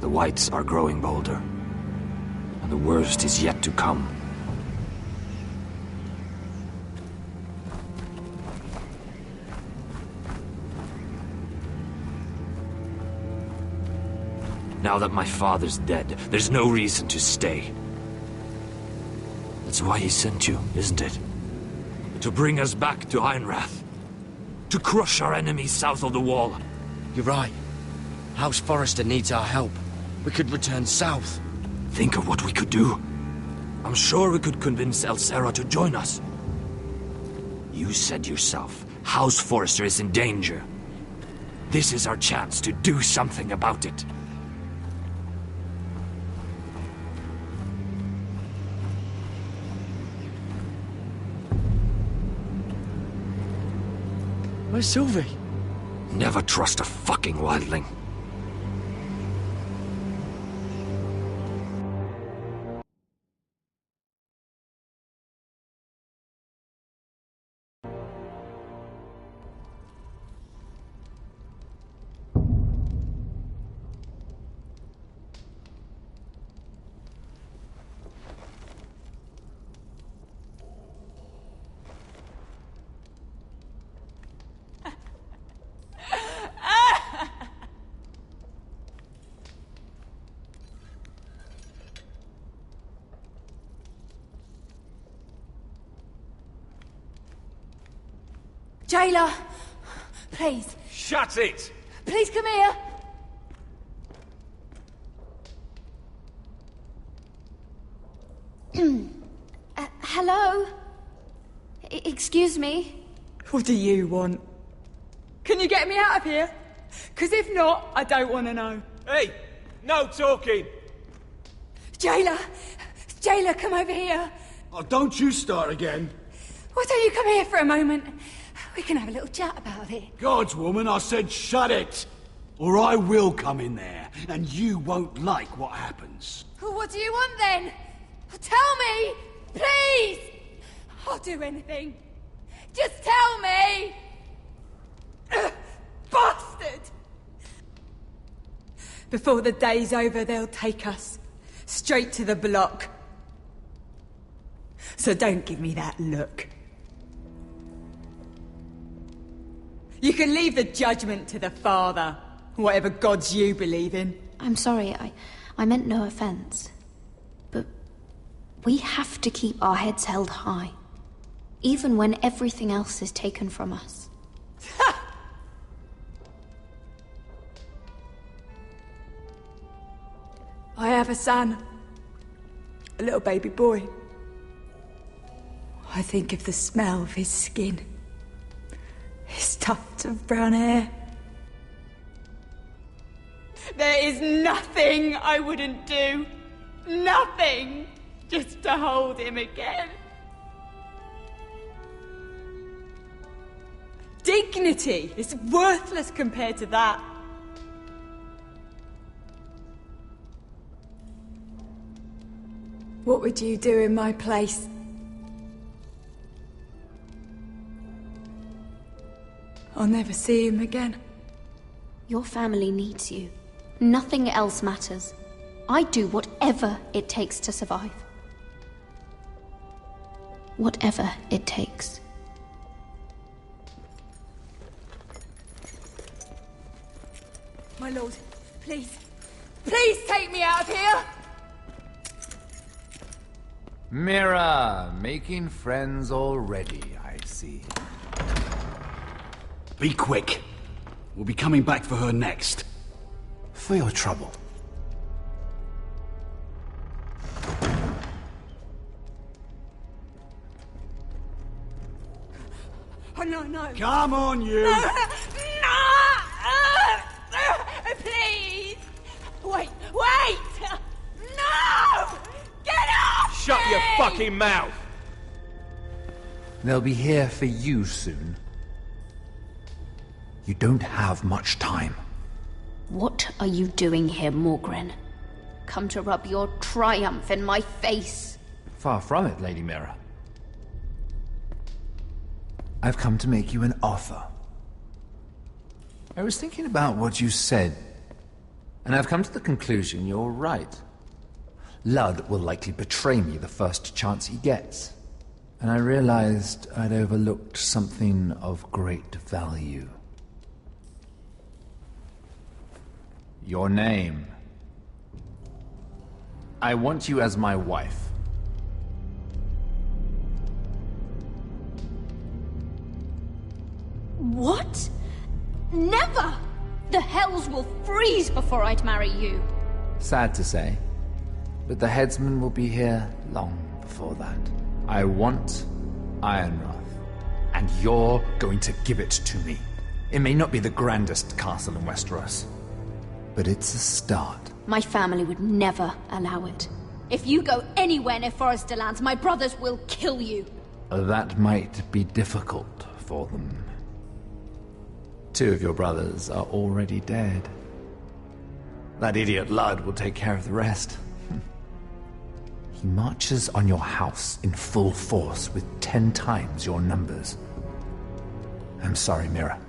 The Whites are growing bolder. And the worst is yet to come. Now that my father's dead, there's no reason to stay. That's why he sent you, isn't it? To bring us back to Ironrath. To crush our enemies south of the Wall. You're right. House Forrester needs our help. We could return south. Think of what we could do. I'm sure we could convince Elsera to join us. You said yourself, House Forrester is in danger. This is our chance to do something about it. Where's Sylvie? Never trust a fucking wildling. Jailer! Please. Shut it! Please come here! Hello? Excuse me? What do you want? Can you get me out of here? Because if not, I don't want to know. Hey! No talking! Jailer! Jailer, come over here. Oh, don't you start again. Why don't you come here for a moment? We can have a little chat about it. Gods, woman, I said shut it! Or I will come in there, and you won't like what happens. What do you want then? Tell me! Please! I'll do anything. Just tell me! Bastard! Before the day's over, they'll take us straight to the block. So don't give me that look. You can leave the judgment to the Father, whatever gods you believe in. I'm sorry, I meant no offense. But we have to keep our heads held high, even when everything else is taken from us. I have a son. A little baby boy. I think of the smell of his skin. His tufts of brown hair. There is nothing I wouldn't do. Nothing! Just to hold him again. Dignity is worthless compared to that. What would you do in my place? I'll never see him again. Your family needs you. Nothing else matters. I'd do whatever it takes to survive. Whatever it takes. My lord, please. Please take me out of here! Mira, making friends already, I see. Be quick. We'll be coming back for her next. For your trouble. Oh, no, no. Come on, you! No! Please! Wait! No! Get off! Shut your fucking mouth! They'll be here for you soon. You don't have much time. What are you doing here, Morgren? Come to rub your triumph in my face? Far from it, Lady Mira. I've come to make you an offer. I was thinking about what you said, and I've come to the conclusion you're right. Ludd will likely betray me the first chance he gets. And I realized I'd overlooked something of great value. Your name. I want you as my wife. What? Never! The hells will freeze before I'd marry you. Sad to say, but the headsman will be here long before that. I want Ironrath, and you're going to give it to me. It may not be the grandest castle in Westeros, but it's a start. My family would never allow it. If you go anywhere near Forrester Lands, my brothers will kill you. That might be difficult for them. 2 of your brothers are already dead. That idiot Ludd will take care of the rest. He marches on your house in full force with 10 times your numbers. I'm sorry, Mira.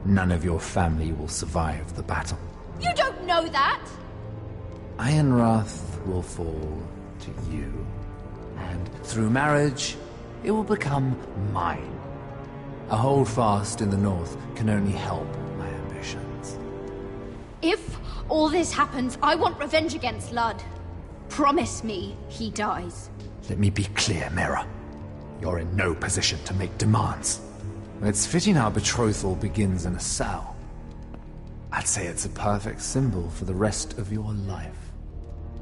None of your family will survive the battle. You don't know that! Ironrath will fall to you, and through marriage, it will become mine. A holdfast in the north can only help my ambitions. If all this happens, I want revenge against Ludd. Promise me he dies. Let me be clear, Mira. You're in no position to make demands. It's fitting our betrothal begins in a cell. I'd say it's a perfect symbol for the rest of your life.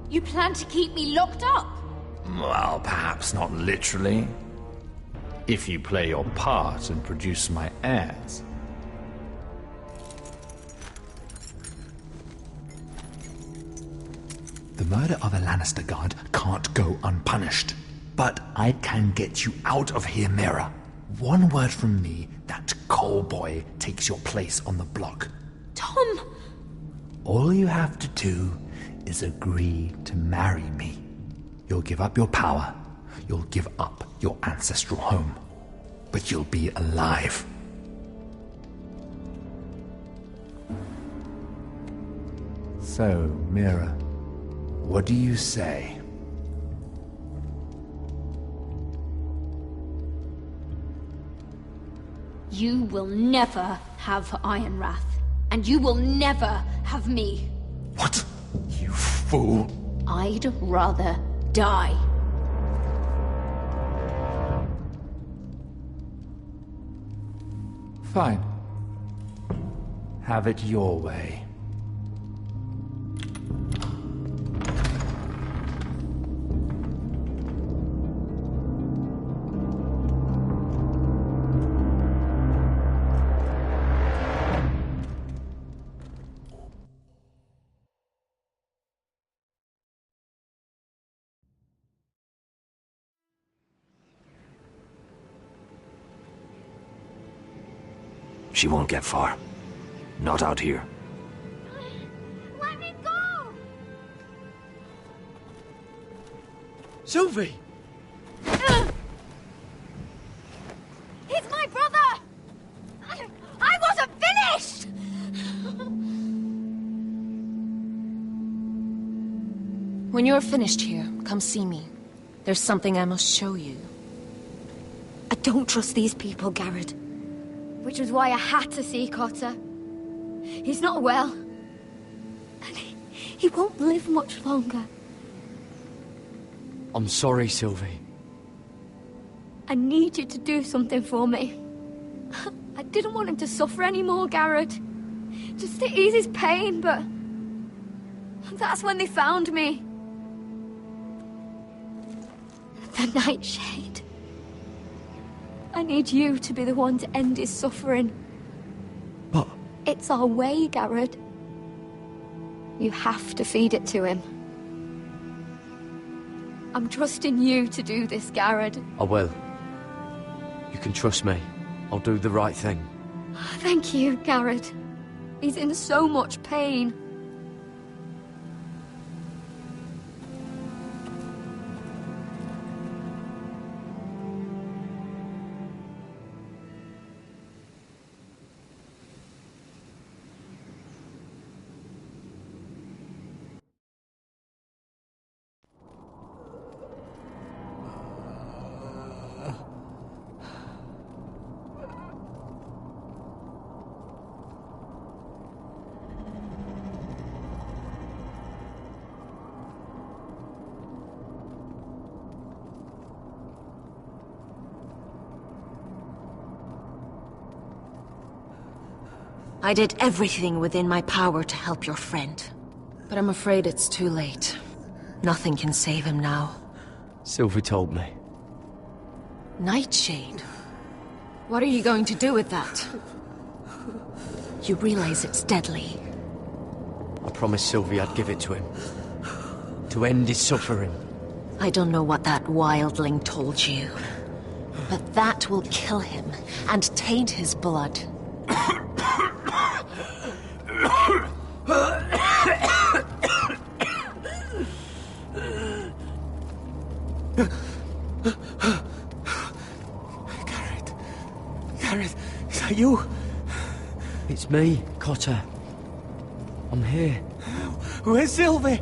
You plan to keep me locked up? Well, perhaps not literally. If you play your part and produce my heirs. The murder of a Lannister guard can't go unpunished. But I can get you out of here, Mira. One word from me, that coal boy takes your place on the block. Tom! All you have to do is agree to marry me. You'll give up your power. You'll give up your ancestral home. But you'll be alive. So, Mira, what do you say? You will never have Ironrath. And you will never have me. What? You fool. I'd rather die. Fine. Have it your way. She won't get far. Not out here. Let me go! Sylvie! He's my brother! I wasn't finished! When you're finished here, come see me. There's something I must show you. I don't trust these people, Garrett. Which was why I had to see Cotter. He's not well. And he won't live much longer. I'm sorry, Sylvie. I need you to do something for me. I didn't want him to suffer anymore, Garrett. Just to ease his pain, but... that's when they found me. The Nightshade. I need you to be the one to end his suffering. But... it's our way, Garrett. You have to feed it to him. I'm trusting you to do this, Garrett. I will. You can trust me. I'll do the right thing. Thank you, Garrett. He's in so much pain. I did everything within my power to help your friend. But I'm afraid it's too late. Nothing can save him now. Sylvie told me. Nightshade? What are you going to do with that? You realize it's deadly. I promised Sylvie I'd give it to him. To end his suffering. I don't know what that wildling told you. But that will kill him and taint his blood. Garrett, is that you? It's me, Cotter. I'm here. Where's Sylvie?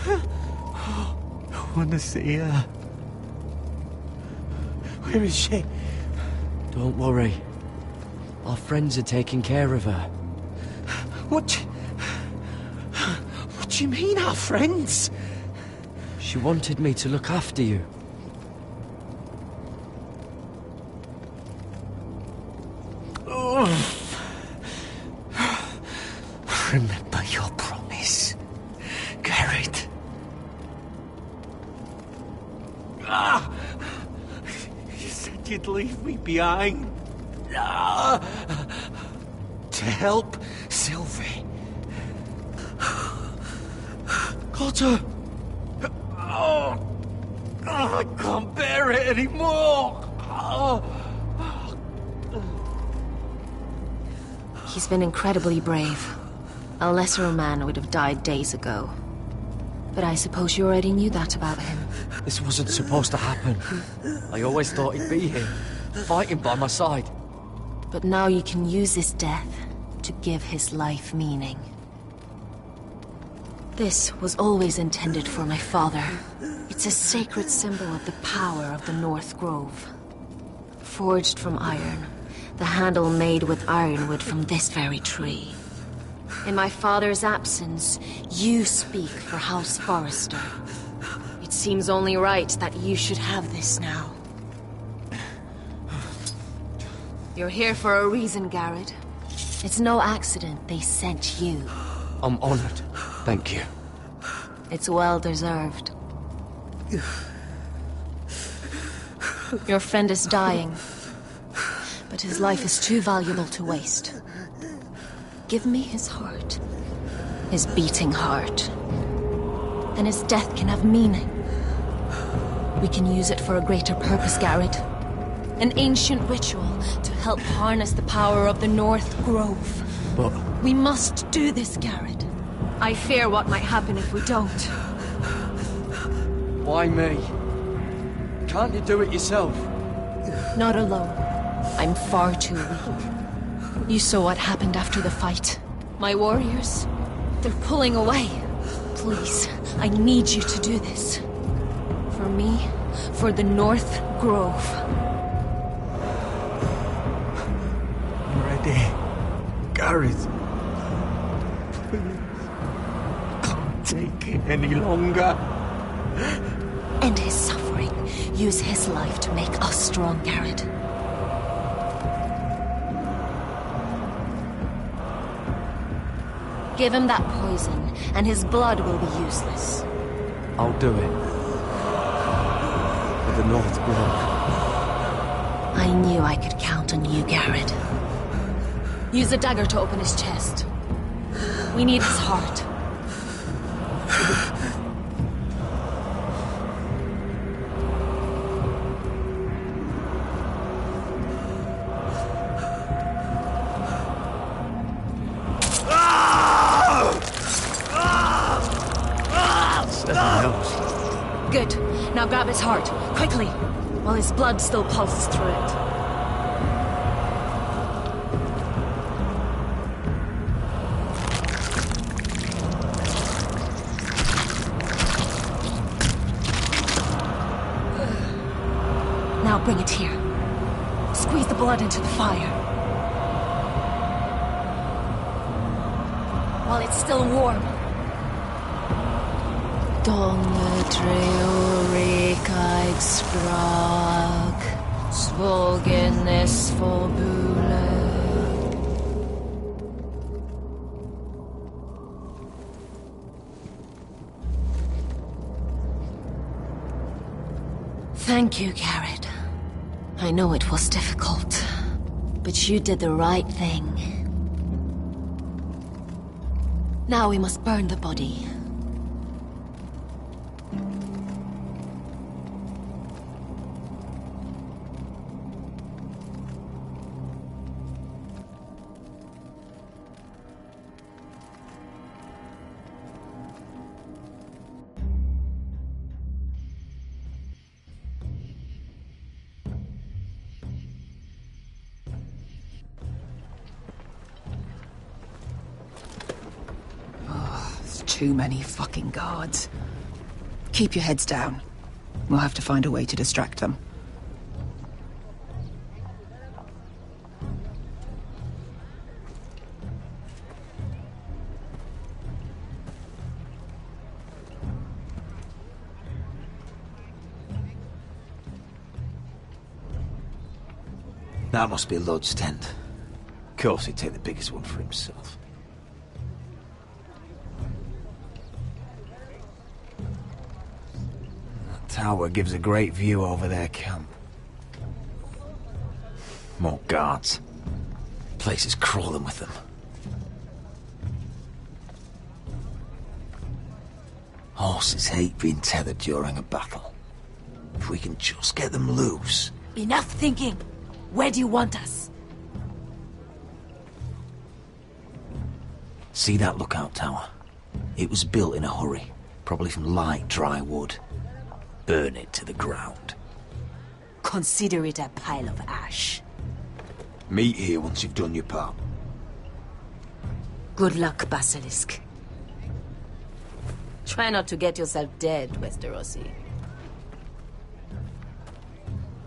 I want to see her. Where is she? Don't worry. Our friends are taking care of her. What do you mean, our friends? She wanted me to look after you. Remember your promise, Garrett. you'd leave me behind. To help Sylvie. Cotter! Oh, I can't bear it anymore! He's been incredibly brave. A lesser man would have died days ago. But I suppose you already knew that about him. This wasn't supposed to happen. I always thought he'd be here, fighting by my side. But now you can use his death to give his life meaning. This was always intended for my father. It's a sacred symbol of the power of the North Grove. Forged from iron, the handle made with ironwood from this very tree. In my father's absence, you speak for House Forrester. It seems only right that you should have this now. You're here for a reason, Garrett. It's no accident they sent you. I'm honored. Thank you. It's well deserved. Your friend is dying, but his life is too valuable to waste. Give me his heart. His beating heart. Then his death can have meaning. We can use it for a greater purpose, Garrett. An ancient ritual to help harness the power of the North Grove. But... we must do this, Garrett. I fear what might happen if we don't. Why me? Can't you do it yourself? Not alone. I'm far too weak. You saw what happened after the fight. My warriors, they're pulling away. Please, I need you to do this. For me, for the North Grove. I'm ready. Garrett. Please. Can't take it any longer. End his suffering. Use his life to make us strong, Garrett. Give him that poison, and his blood will be useless. I'll do it. For the North Grove. I knew I could count on you, Garrett. Use the dagger to open his chest. We need his heart. Good. Now grab his heart, quickly, while his blood still pulses through it. Now bring it here. Squeeze the blood into the fire. While it's still warm. Donne treorekaig sprag, svogenes forbule. Thank you, Garrett. I know it was difficult, but you did the right thing. Now we must burn the body. Too many fucking guards. Keep your heads down. We'll have to find a way to distract them. That must be Lud's tent. Of course he'd take the biggest one for himself. That tower gives a great view over their camp. More guards. Place is crawling with them. Horses hate being tethered during a battle. If we can just get them loose... Enough thinking! Where do you want us? See that lookout tower? It was built in a hurry, probably from light, dry wood. Burn it to the ground. Consider it a pile of ash. Meet here once you've done your part. Good luck, Basilisk. Try not to get yourself dead, Westerosi.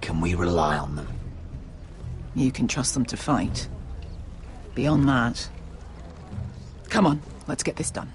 Can we rely on them? You can trust them to fight. Beyond that... Come on, let's get this done.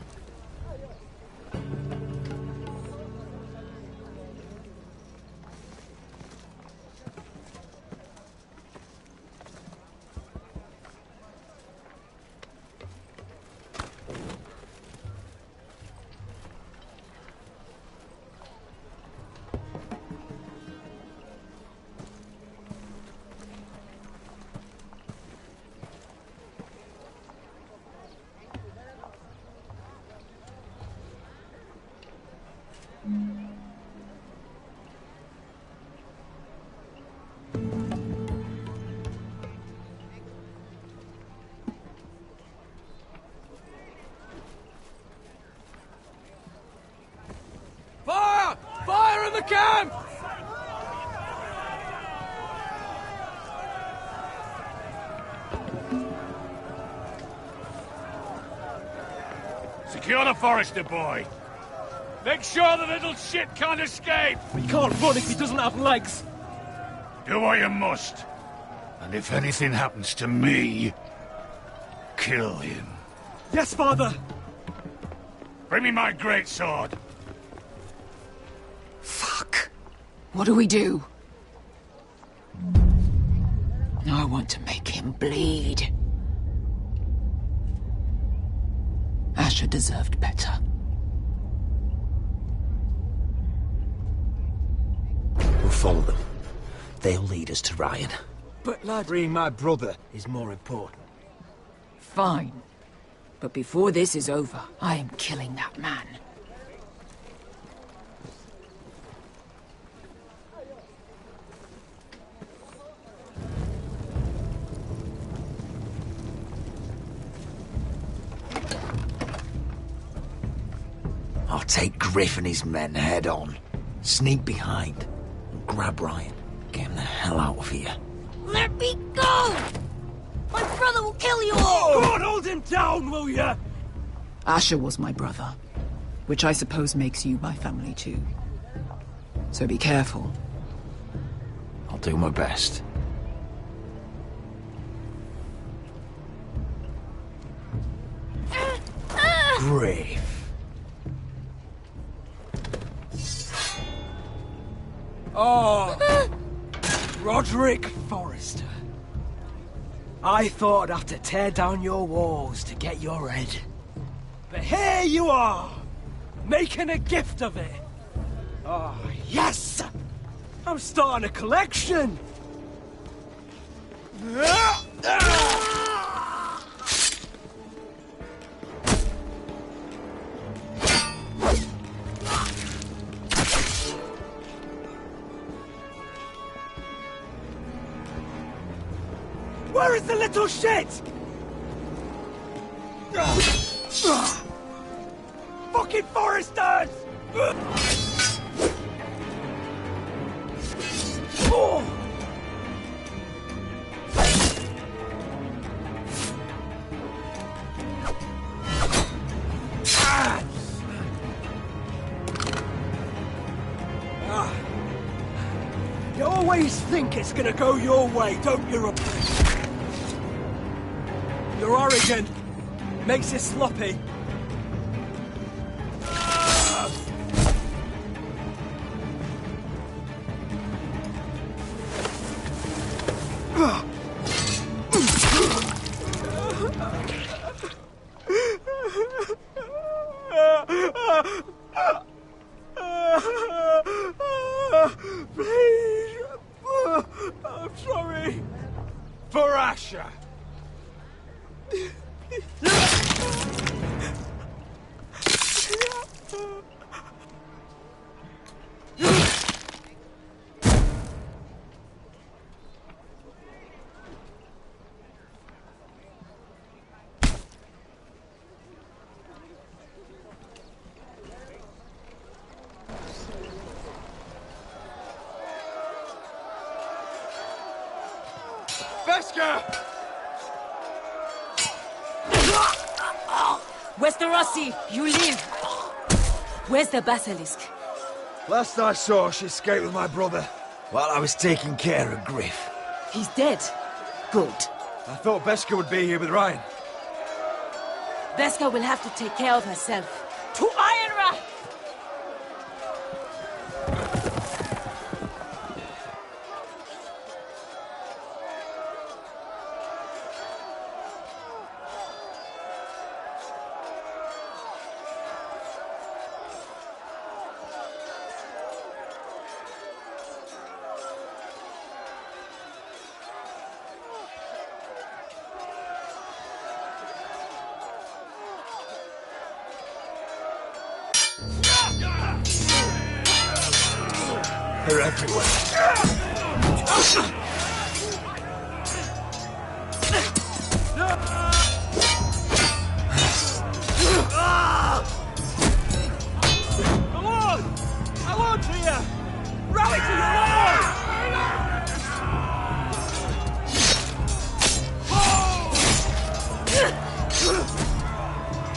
Fire! Fire in the camp! Secure the Forester boy. Make sure the little shit can't escape. We can't run if he doesn't have legs. Do what you must. And if anything happens to me, kill him. Yes, father. Bring me my greatsword. Fuck. What do we do? I want to make him bleed. Asher deserved better. We'll follow them. They'll lead us to Ryan. But lad, freeing my brother is more important. Fine. But before this is over, I am killing that man. I'll take Griff and his men head on. Sneak behind. And grab Ryan. Get him the hell out of here. Let me go! My brother will kill you all! God, hold him down, will ya? Asher was my brother, which I suppose makes you my family too. So be careful. I'll do my best. Griff. Oh, Roderick Forrester. I thought I'd have to tear down your walls to get your head. But here you are, making a gift of it. Oh, yes! I'm starting a collection! Where is the little shit? Fucking Foresters! Oh! You always think it's gonna go your way, don't you? You're arrogant. Makes it sloppy. Please. I'm sorry. Beskha! Westerosi, you live. Where's the basilisk? Last I saw, she escaped with my brother while I was taking care of Griff. He's dead. Good. I thought Beskha would be here with Ryan. Beskha will have to take care of herself. To Ironrath! They're everywhere. My lord! My lord's here! Rally to your lord!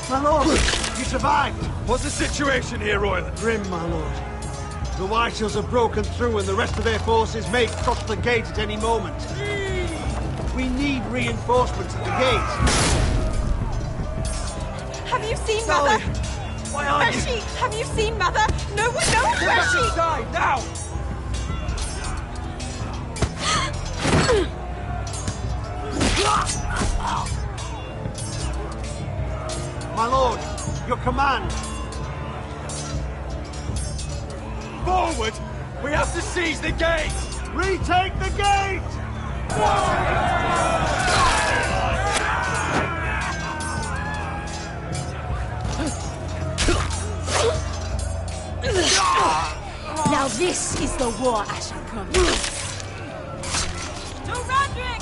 My lord, you survived! What's the situation here, Royland? Grim, my lord. The White Hills have broken through and the rest of their forces may cross the gate at any moment. We need reinforcements at the gate. Have you seen Sally, Mother? why are Where's she? Have you seen Mother? No one knows where she... Inside, now! My lord, your command. Forward! We have to seize the gate! Retake the gate! Now this is the war Asher promised. To Roderick!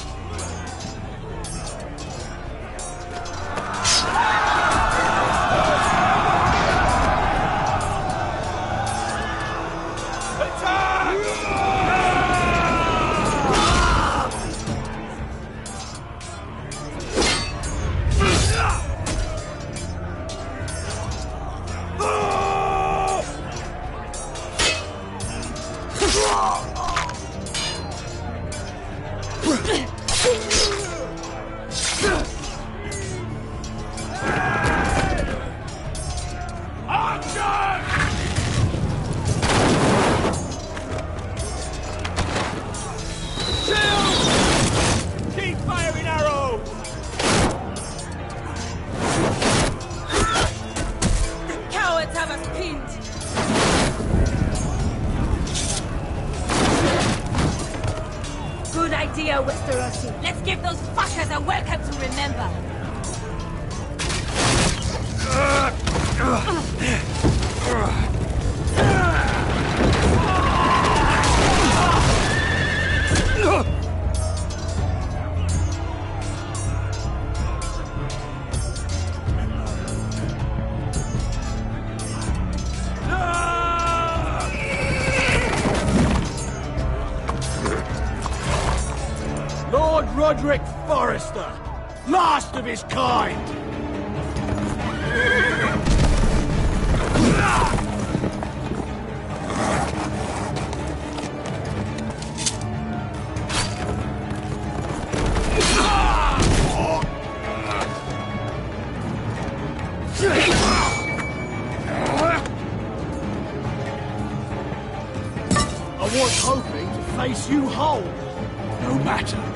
Keep firing arrows! Cowards have us pinned. Good idea, Westerosi. Let's give those fuckers a welcome to remember. Lord Roderick Forrester, last of his kind! I was hoping to face you whole. No matter.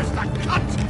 Forrester, cunt!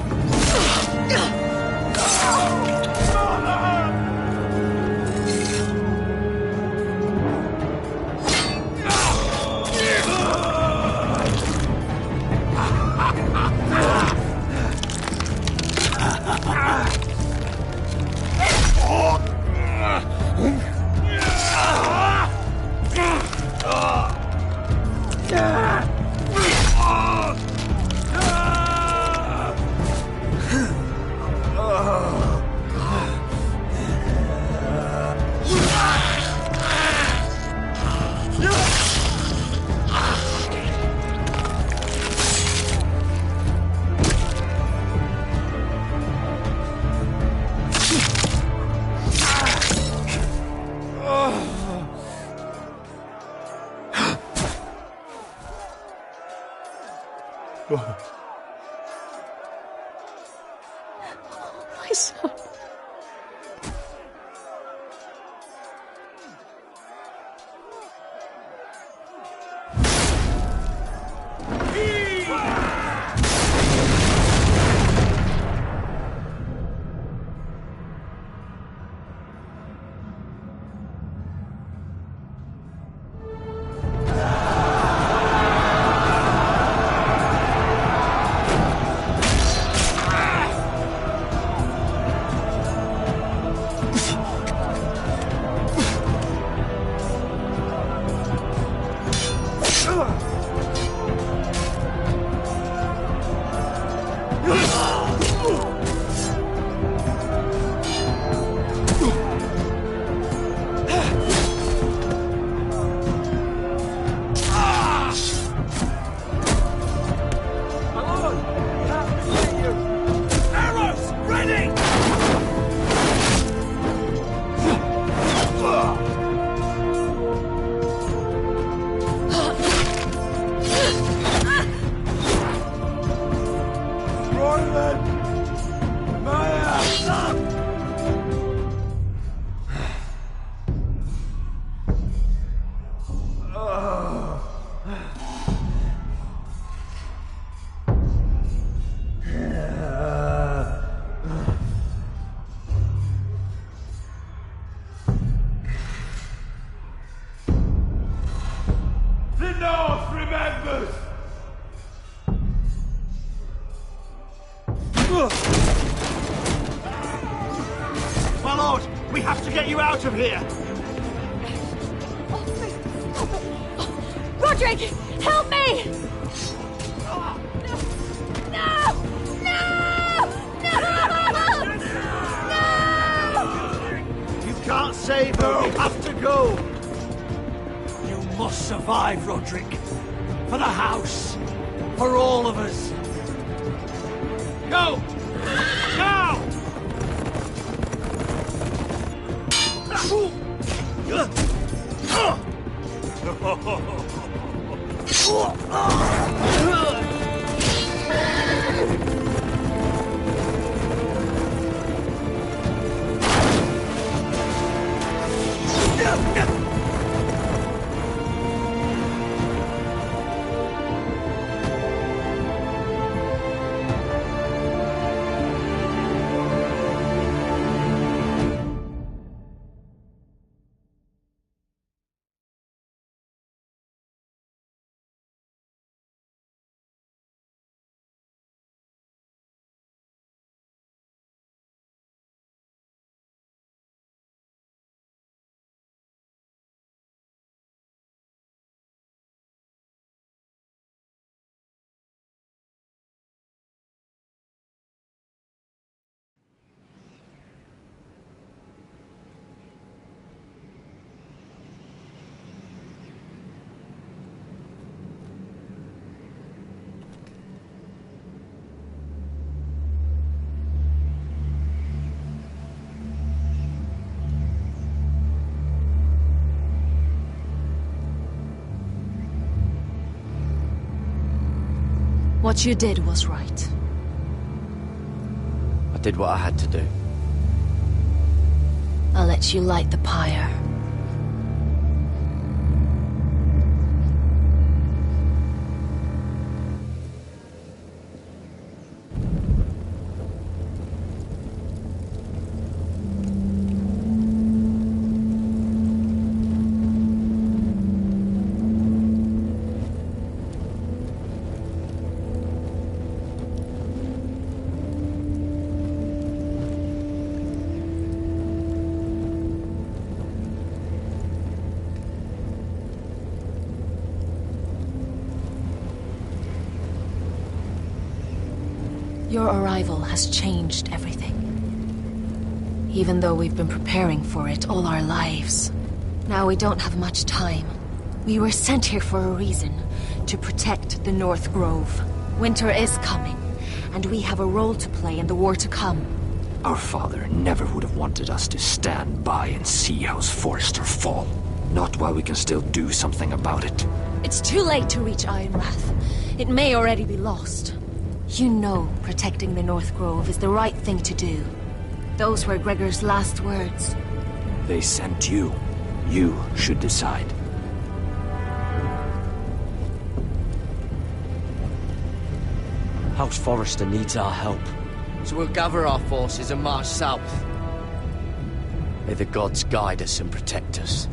My son. My lord, we have to get you out of here! Roderick, help me! No! No! No! No! You can't save her, we have to go! You must survive, Roderick. For the house. For all of us. Go! Now! What you did was right. I did what I had to do. I'll let you light the pyre. Your arrival has changed everything. Even though we've been preparing for it all our lives. Now we don't have much time. We were sent here for a reason. To protect the North Grove. Winter is coming, and we have a role to play in the war to come. Our father never would have wanted us to stand by and see House Forrester fall. Not while we can still do something about it. It's too late to reach Ironrath. It may already be lost. You know protecting the North Grove is the right thing to do. Those were Gregor's last words. They sent you. You should decide. House Forrester needs our help, so we'll gather our forces and march south. May the gods guide us and protect us.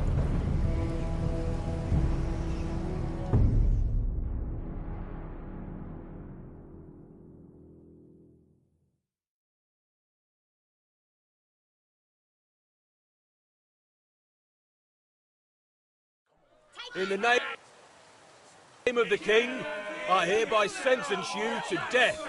In the name of the king, I hereby sentence you to death.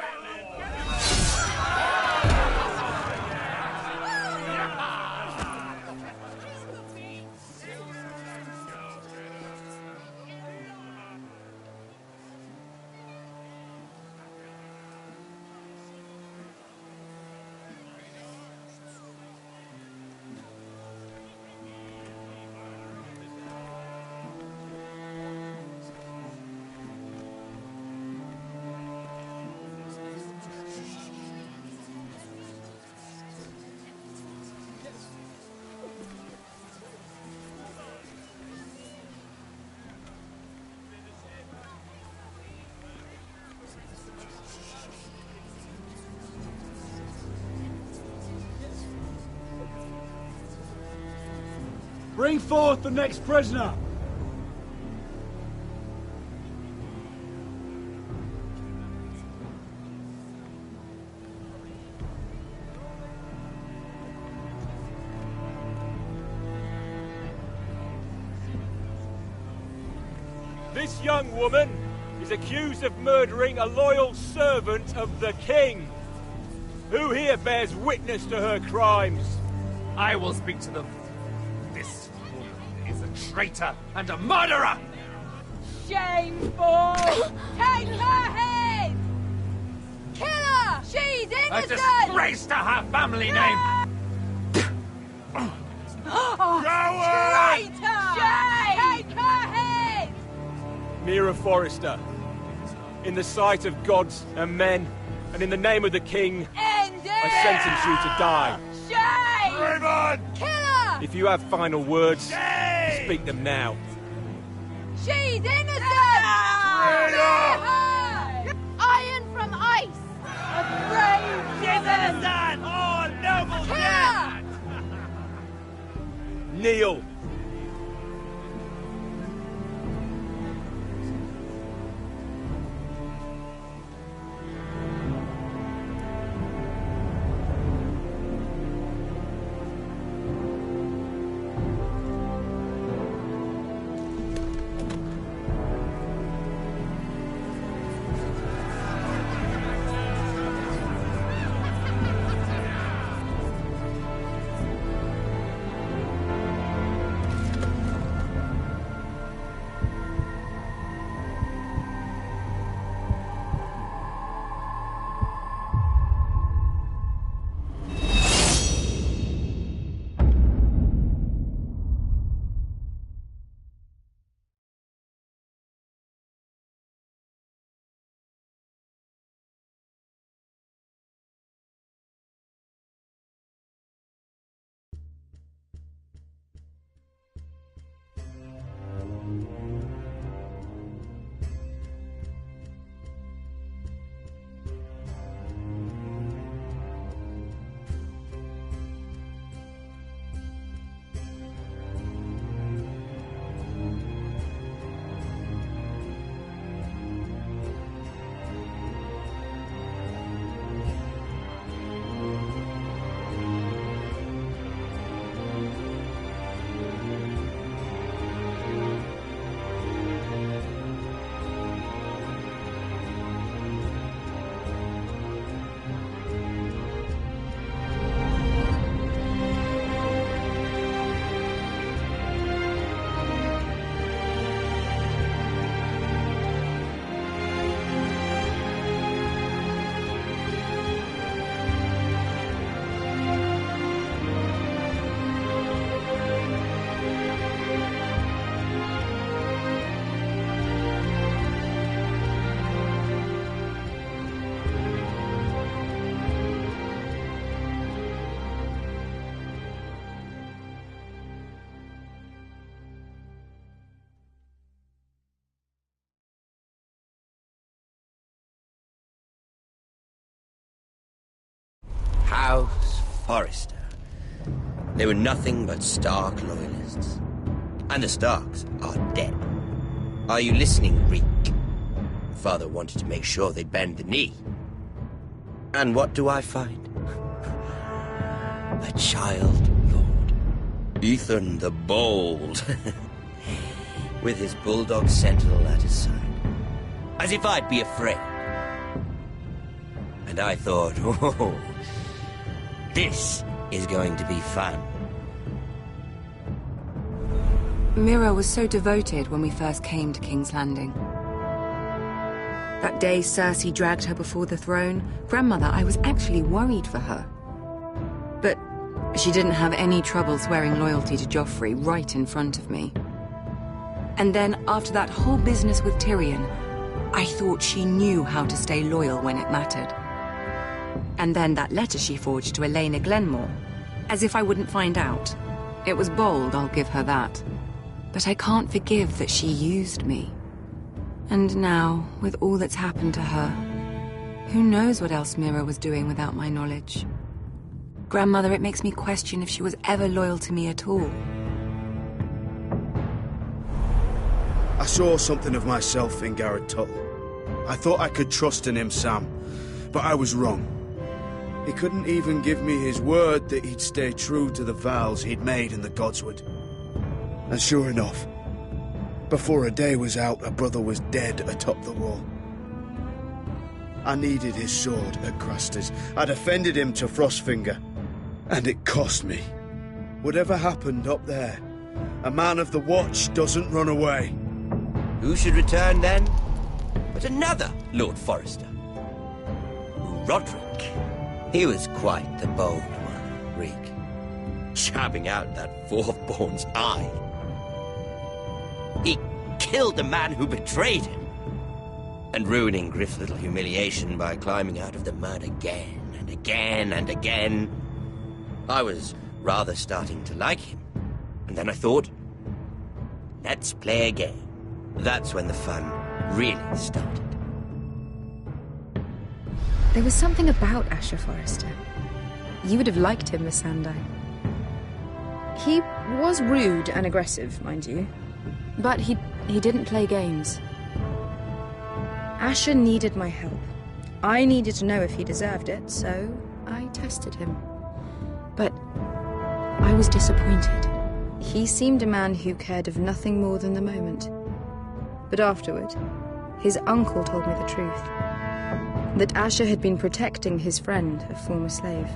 Bring forth the next prisoner! This young woman is accused of murdering a loyal servant of the king. Who here bears witness to her crimes? I will speak to them. This woman is a traitor and a murderer! Shameful! Take her head! Kill her! She's A innocent! disgrace to her family name! Traitor! Shame! Take her head! Mira Forrester, in the sight of gods and men, and in the name of the king, End it! I sentence you to die. Shame! Raymond! Kill her! If you have final words, speak them now. She's innocent! Her! Iron from ice! A brave She's innocent! Oh, noble Kill death! her! Kneel. Forrester. They were nothing but Stark loyalists. And the Starks are dead. Are you listening, Reek? Father wanted to make sure they'd bend the knee. And what do I find? A child lord. Ethan the Bold. With his bulldog sentinel at his side. As if I'd be afraid. And I thought, oh, this is going to be fun. Mira was so devoted when we first came to King's Landing. That day Cersei dragged her before the throne, Grandmother, I was actually worried for her. But she didn't have any trouble swearing loyalty to Joffrey right in front of me. And then, after that whole business with Tyrion, I thought she knew how to stay loyal when it mattered. And then that letter she forged to Elena Glenmore, as if I wouldn't find out. It was bold, I'll give her that. But I can't forgive that she used me. And now, with all that's happened to her, who knows what else Mira was doing without my knowledge? Grandmother, it makes me question if she was ever loyal to me at all. I saw something of myself in Garrett Tuttle. I thought I could trust in him, Sam, but I was wrong. He couldn't even give me his word that he'd stay true to the vows he'd made in the Godswood. And sure enough, before a day was out, a brother was dead atop the wall. I needed his sword at Craster's. I defended him to Frostfinger, and it cost me. Whatever happened up there, a man of the Watch doesn't run away. Who should return then? But another Lord Forrester. Roderick. He was quite the bold one, Reek. Jabbing out that fourth-born's eye. He killed the man who betrayed him. And ruining Griff's little humiliation by climbing out of the mud again and again and again. I was rather starting to like him. And then I thought, let's play a game. That's when the fun really started. There was something about Asher Forrester. You would have liked him, Miss Sandai. He was rude and aggressive, mind you. But he didn't play games. Asher needed my help. I needed to know if he deserved it, so I tested him. But I was disappointed. He seemed a man who cared of nothing more than the moment. But afterward, his uncle told me the truth. That Asher had been protecting his friend, a former slave.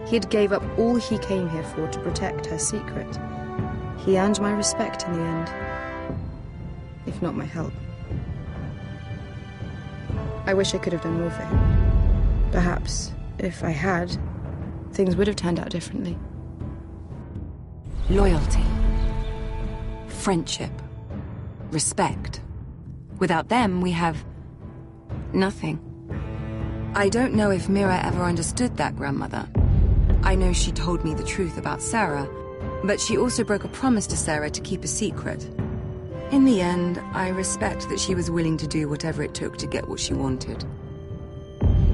He had gave up all he came here for to protect her secret. He earned my respect in the end. If not my help. I wish I could have done more for him. Perhaps, if I had, things would have turned out differently. Loyalty. Friendship. Respect. Without them, we have nothing. I don't know if Mira ever understood that, Grandmother. I know she told me the truth about Sarah, but she also broke a promise to Sarah to keep a secret. In the end, I respect that she was willing to do whatever it took to get what she wanted.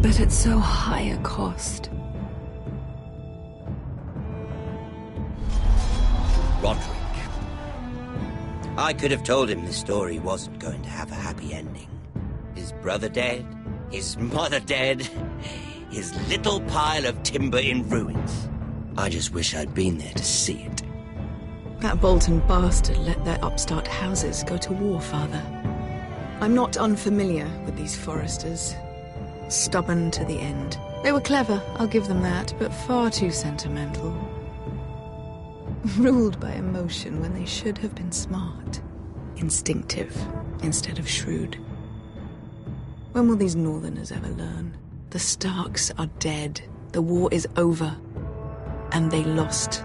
But at so high a cost. Roderick. I could have told him this story wasn't going to have a happy ending. His brother dead, his mother dead, his little pile of timber in ruins. I just wish I'd been there to see it. That Bolton bastard let their upstart houses go to war, Father. I'm not unfamiliar with these Forresters. Stubborn to the end. They were clever, I'll give them that, but far too sentimental. Ruled by emotion when they should have been smart. Instinctive instead of shrewd. When will these Northerners ever learn? The Starks are dead. The war is over. And they lost.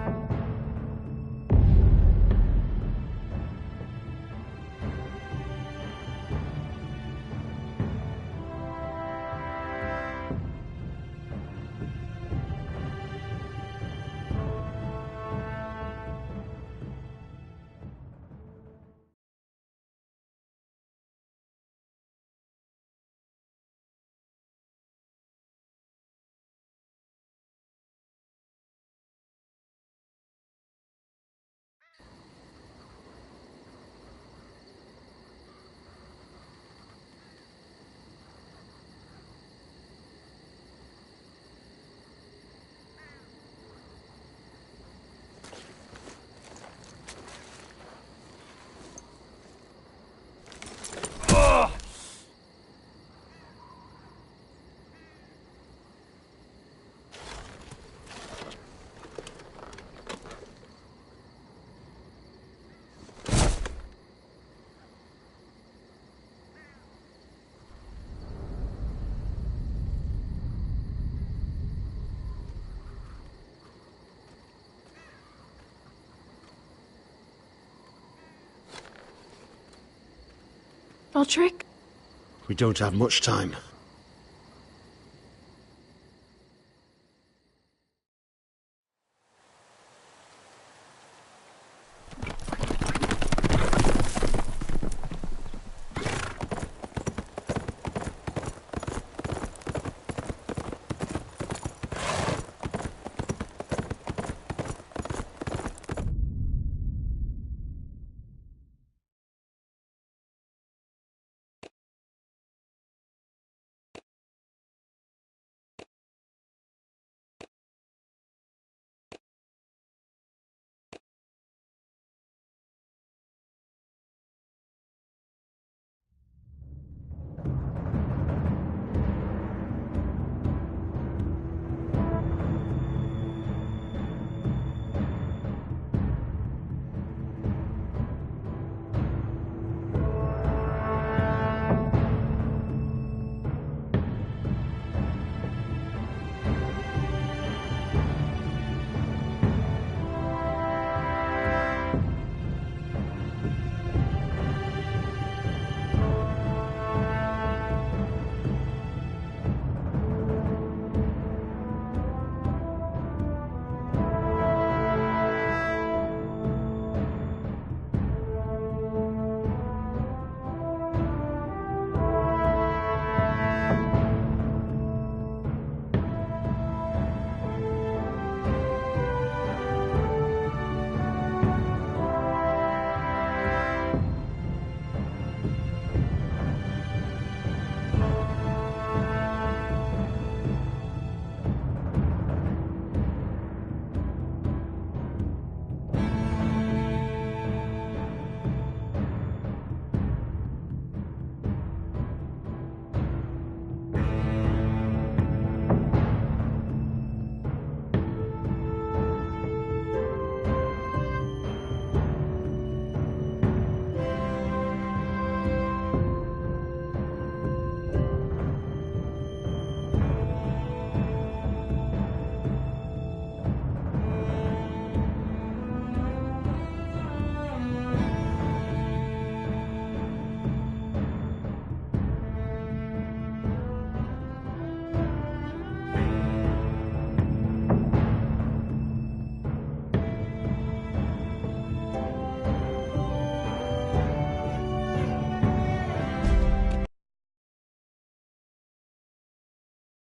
Roderick? We don't have much time.